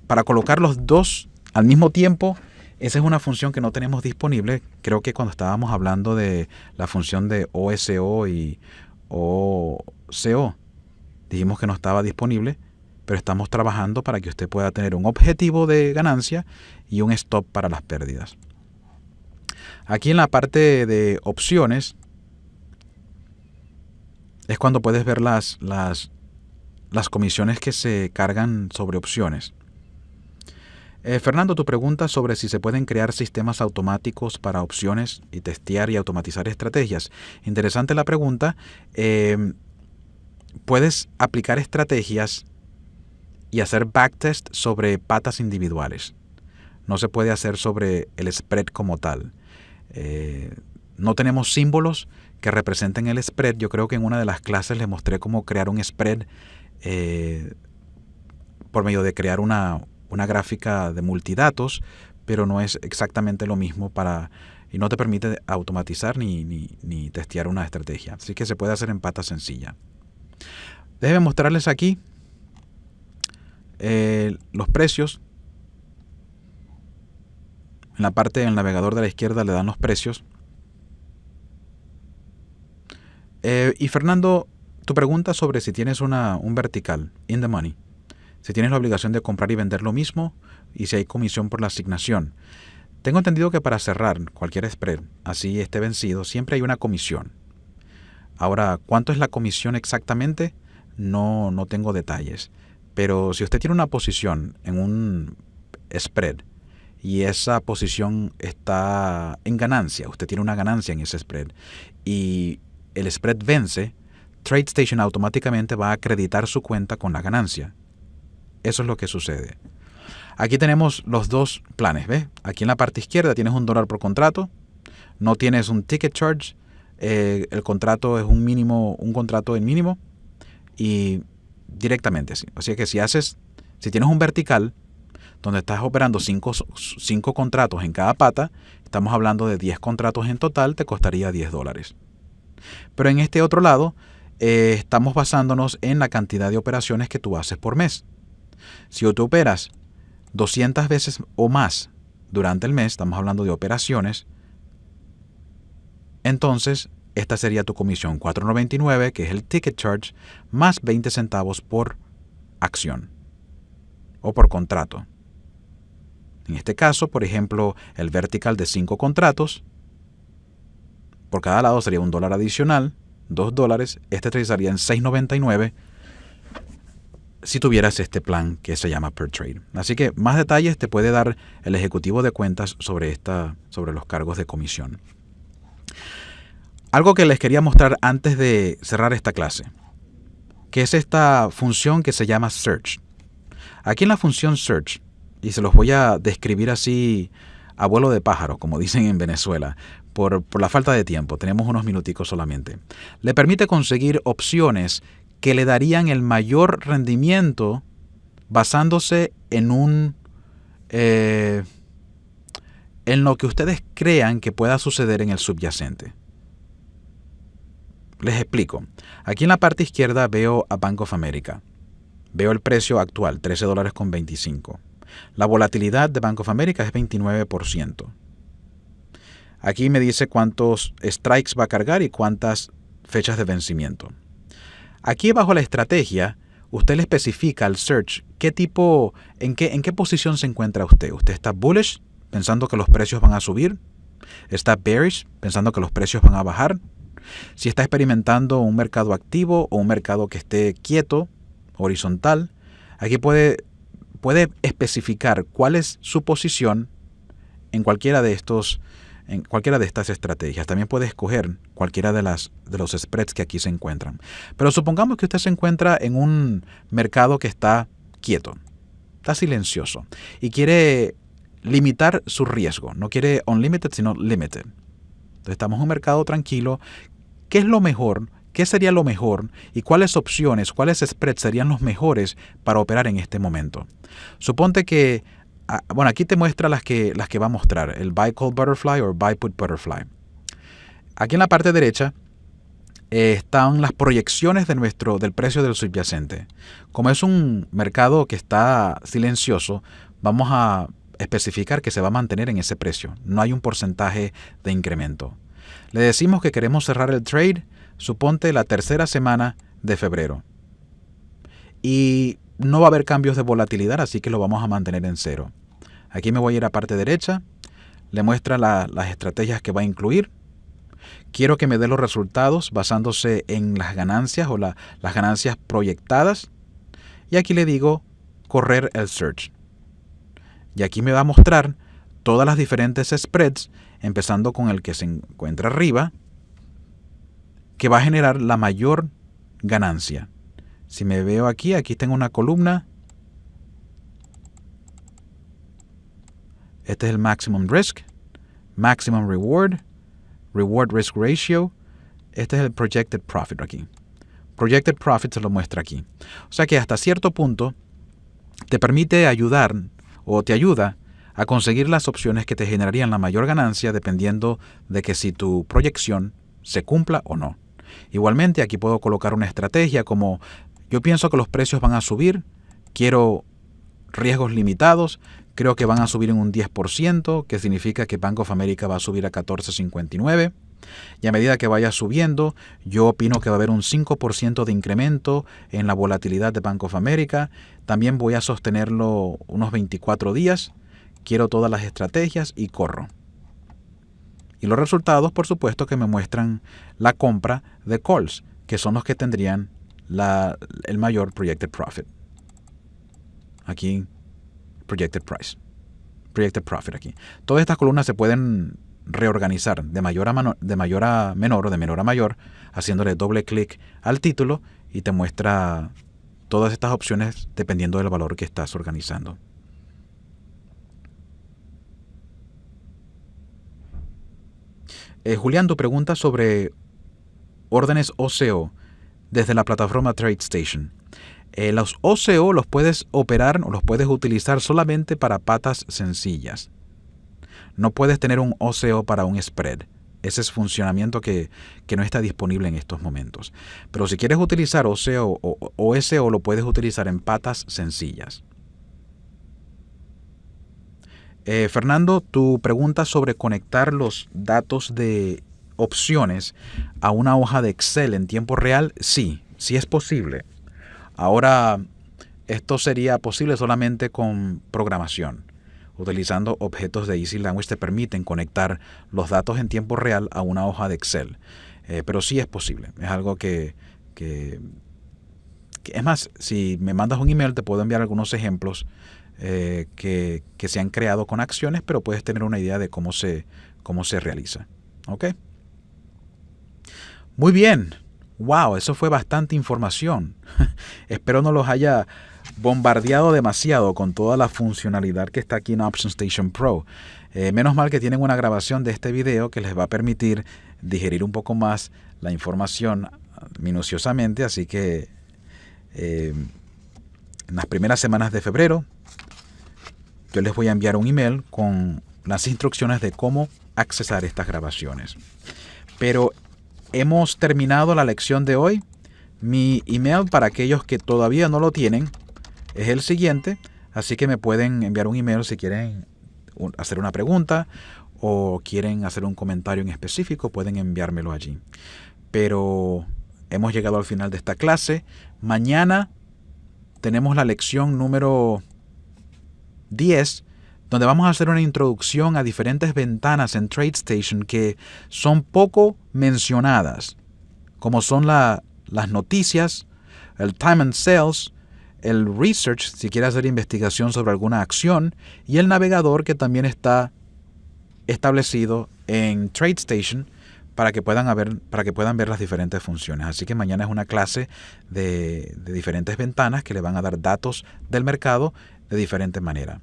Para colocar los dos al mismo tiempo, esa es una función que no tenemos disponible. Creo que cuando estábamos hablando de la función de OSO y OCO, dijimos que no estaba disponible, pero estamos trabajando para que usted pueda tener un objetivo de ganancia y un stop para las pérdidas. Aquí en la parte de opciones es cuando puedes ver las comisiones que se cargan sobre opciones. Fernando, tu pregunta sobre si se pueden crear sistemas automáticos para opciones y testear y automatizar estrategias. Interesante la pregunta. Puedes aplicar estrategias y hacer backtest sobre patas individuales. No se puede hacer sobre el spread como tal. No tenemos símbolos que representen el spread. Yo creo que en una de las clases les mostré cómo crear un spread por medio de crear una gráfica de multidatos, pero no es exactamente lo mismo y no te permite automatizar ni testear una estrategia. Así que se puede hacer en pata sencilla. Déjenme mostrarles aquí los precios. En la parte del navegador de la izquierda le dan los precios. Y Fernando, tu pregunta sobre si tienes un vertical, in the money, si tienes la obligación de comprar y vender lo mismo y si hay comisión por la asignación. Tengo entendido que para cerrar cualquier spread, así esté vencido, siempre hay una comisión. Ahora, ¿cuánto es la comisión exactamente? No tengo detalles. Pero si usted tiene una posición en un spread y esa posición está en ganancia, usted tiene una ganancia en ese spread y el spread vence, TradeStation automáticamente va a acreditar su cuenta con la ganancia. Eso es lo que sucede. Aquí tenemos los dos planes, ¿ves? Aquí en la parte izquierda tienes $1 por contrato, no tienes un ticket charge, el contrato es un contrato en mínimo y directamente así. Así que si tienes un vertical donde estás operando 5 contratos en cada pata, estamos hablando de 10 contratos en total, te costaría $10. Pero en este otro lado, estamos basándonos en la cantidad de operaciones que tú haces por mes. Si tú operas 200 veces o más durante el mes, estamos hablando de operaciones, entonces esta sería tu comisión, $4.99, que es el ticket charge, más 20 centavos por acción o por contrato. En este caso, por ejemplo, el vertical de 5 contratos, por cada lado sería $1 adicional, $2, este te saldría en $6.99 si tuvieras este plan que se llama per trade. Así que más detalles te puede dar el ejecutivo de cuentas sobre los cargos de comisión. Algo que les quería mostrar antes de cerrar esta clase, que es esta función que se llama search. Aquí en la función search, y se los voy a describir así a vuelo de pájaro, como dicen en Venezuela, por la falta de tiempo, tenemos unos minuticos solamente. Le permite conseguir opciones que le darían el mayor rendimiento basándose en lo que ustedes crean que pueda suceder en el subyacente. Les explico. Aquí en la parte izquierda veo a Bank of America. Veo el precio actual, $13.25. La volatilidad de Bank of America es 29%. Aquí me dice cuántos strikes va a cargar y cuántas fechas de vencimiento. Aquí bajo la estrategia, usted le especifica al search en qué posición se encuentra usted. ¿Usted está bullish, pensando que los precios van a subir? ¿Está bearish, pensando que los precios van a bajar? Si está experimentando un mercado activo o un mercado que esté quieto, horizontal, aquí puede especificar cuál es su posición en cualquiera de estas estrategias. También puede escoger cualquiera de los spreads que aquí se encuentran. Pero supongamos que usted se encuentra en un mercado que está quieto, está silencioso y quiere limitar su riesgo. No quiere unlimited, sino limited. Entonces estamos en un mercado tranquilo. ¿Qué es lo mejor qué sería lo mejor y cuáles opciones, cuáles spreads serían los mejores para operar en este momento. Suponte que, bueno, aquí te muestra las que va a mostrar, el Buy Call Butterfly o Buy Put Butterfly. Aquí en la parte derecha están las proyecciones del precio del subyacente. Como es un mercado que está silencioso, vamos a especificar que se va a mantener en ese precio. No hay un porcentaje de incremento. Le decimos que queremos cerrar el trade, suponte la tercera semana de febrero. Y no va a haber cambios de volatilidad, así que lo vamos a mantener en cero. Aquí me voy a ir a parte derecha. Le muestra las estrategias que va a incluir. Quiero que me dé los resultados basándose en las ganancias o las ganancias proyectadas. Y aquí le digo correr el search. Y aquí me va a mostrar todas las diferentes spreads, empezando con el que se encuentra arriba, que va a generar la mayor ganancia. Si me veo aquí tengo una columna. Este es el maximum risk, maximum reward, reward risk ratio. Este es el projected profit aquí. Projected profit se lo muestra aquí. O sea que hasta cierto punto te permite ayudar o te ayuda a conseguir las opciones que te generarían la mayor ganancia dependiendo de que si tu proyección se cumpla o no. Igualmente aquí puedo colocar una estrategia como yo pienso que los precios van a subir, quiero riesgos limitados, creo que van a subir en un 10%, que significa que Bank of America va a subir a 14.59. Y a medida que vaya subiendo, yo opino que va a haber un 5% de incremento en la volatilidad de Bank of America. También voy a sostenerlo unos 24 días. Quiero todas las estrategias y corro. Y los resultados, por supuesto, que me muestran la compra de calls, que son los que tendrían el mayor projected profit. Aquí, projected price. Projected profit aquí. Todas estas columnas se pueden reorganizar de mayor a menor o de menor a mayor, haciéndole doble clic al título y te muestra todas estas opciones dependiendo del valor que estás organizando. Julián, tu pregunta sobre órdenes OCO desde la plataforma TradeStation. Los OCO los puedes operar o los puedes utilizar solamente para patas sencillas. No puedes tener un OCO para un spread. Ese es funcionamiento que no está disponible en estos momentos. Pero si quieres utilizar OCO o OSO, lo puedes utilizar en patas sencillas. Fernando, tu pregunta sobre conectar los datos de opciones a una hoja de Excel en tiempo real, sí es posible. Ahora, esto sería posible solamente con programación. Utilizando objetos de Easy Language te permiten conectar los datos en tiempo real a una hoja de Excel. Pero sí es posible. Es algo que es más, si me mandas un email te puedo enviar algunos ejemplos que se han creado con acciones, pero puedes tener una idea de cómo se realiza. ¿Ok? Muy bien. Wow, eso fue bastante información. Espero no los haya bombardeado demasiado con toda la funcionalidad que está aquí en OptionStation Pro. Menos mal que tienen una grabación de este video que les va a permitir digerir un poco más la información minuciosamente, así que en las primeras semanas de febrero yo les voy a enviar un email con las instrucciones de cómo accesar estas grabaciones. Pero hemos terminado la lección de hoy. Mi email para aquellos que todavía no lo tienen es el siguiente, así que me pueden enviar un email si quieren hacer una pregunta o quieren hacer un comentario en específico, pueden enviármelo allí. Pero hemos llegado al final de esta clase. Mañana tenemos la lección número 10, donde vamos a hacer una introducción a diferentes ventanas en TradeStation que son poco mencionadas, como son las noticias, el time and sales, el research, si quiere hacer investigación sobre alguna acción, y el navegador que también está establecido en TradeStation para que puedan ver las diferentes funciones. Así que mañana es una clase de diferentes ventanas que le van a dar datos del mercado de diferente manera.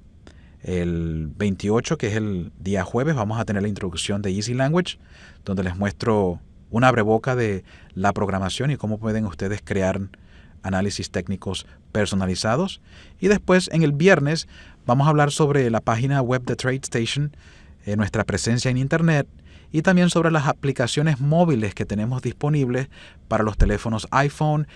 El 28, que es el día jueves, vamos a tener la introducción de Easy Language, donde les muestro un abreboca de la programación y cómo pueden ustedes crear análisis técnicos personalizados. Y después, en el viernes, vamos a hablar sobre la página web de TradeStation, nuestra presencia en Internet, y también sobre las aplicaciones móviles que tenemos disponibles para los teléfonos iPhone,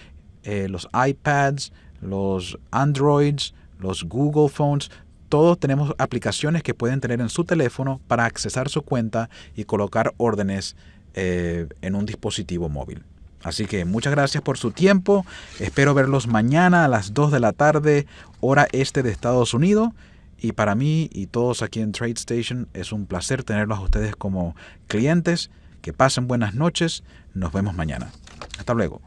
los iPads, los Androids, los Google Phones. Todos tenemos aplicaciones que pueden tener en su teléfono para accesar su cuenta y colocar órdenes en un dispositivo móvil. Así que muchas gracias por su tiempo. Espero verlos mañana a las 2 de la tarde, hora este de Estados Unidos. Y para mí y todos aquí en TradeStation es un placer tenerlos a ustedes como clientes. Que pasen buenas noches. Nos vemos mañana. Hasta luego.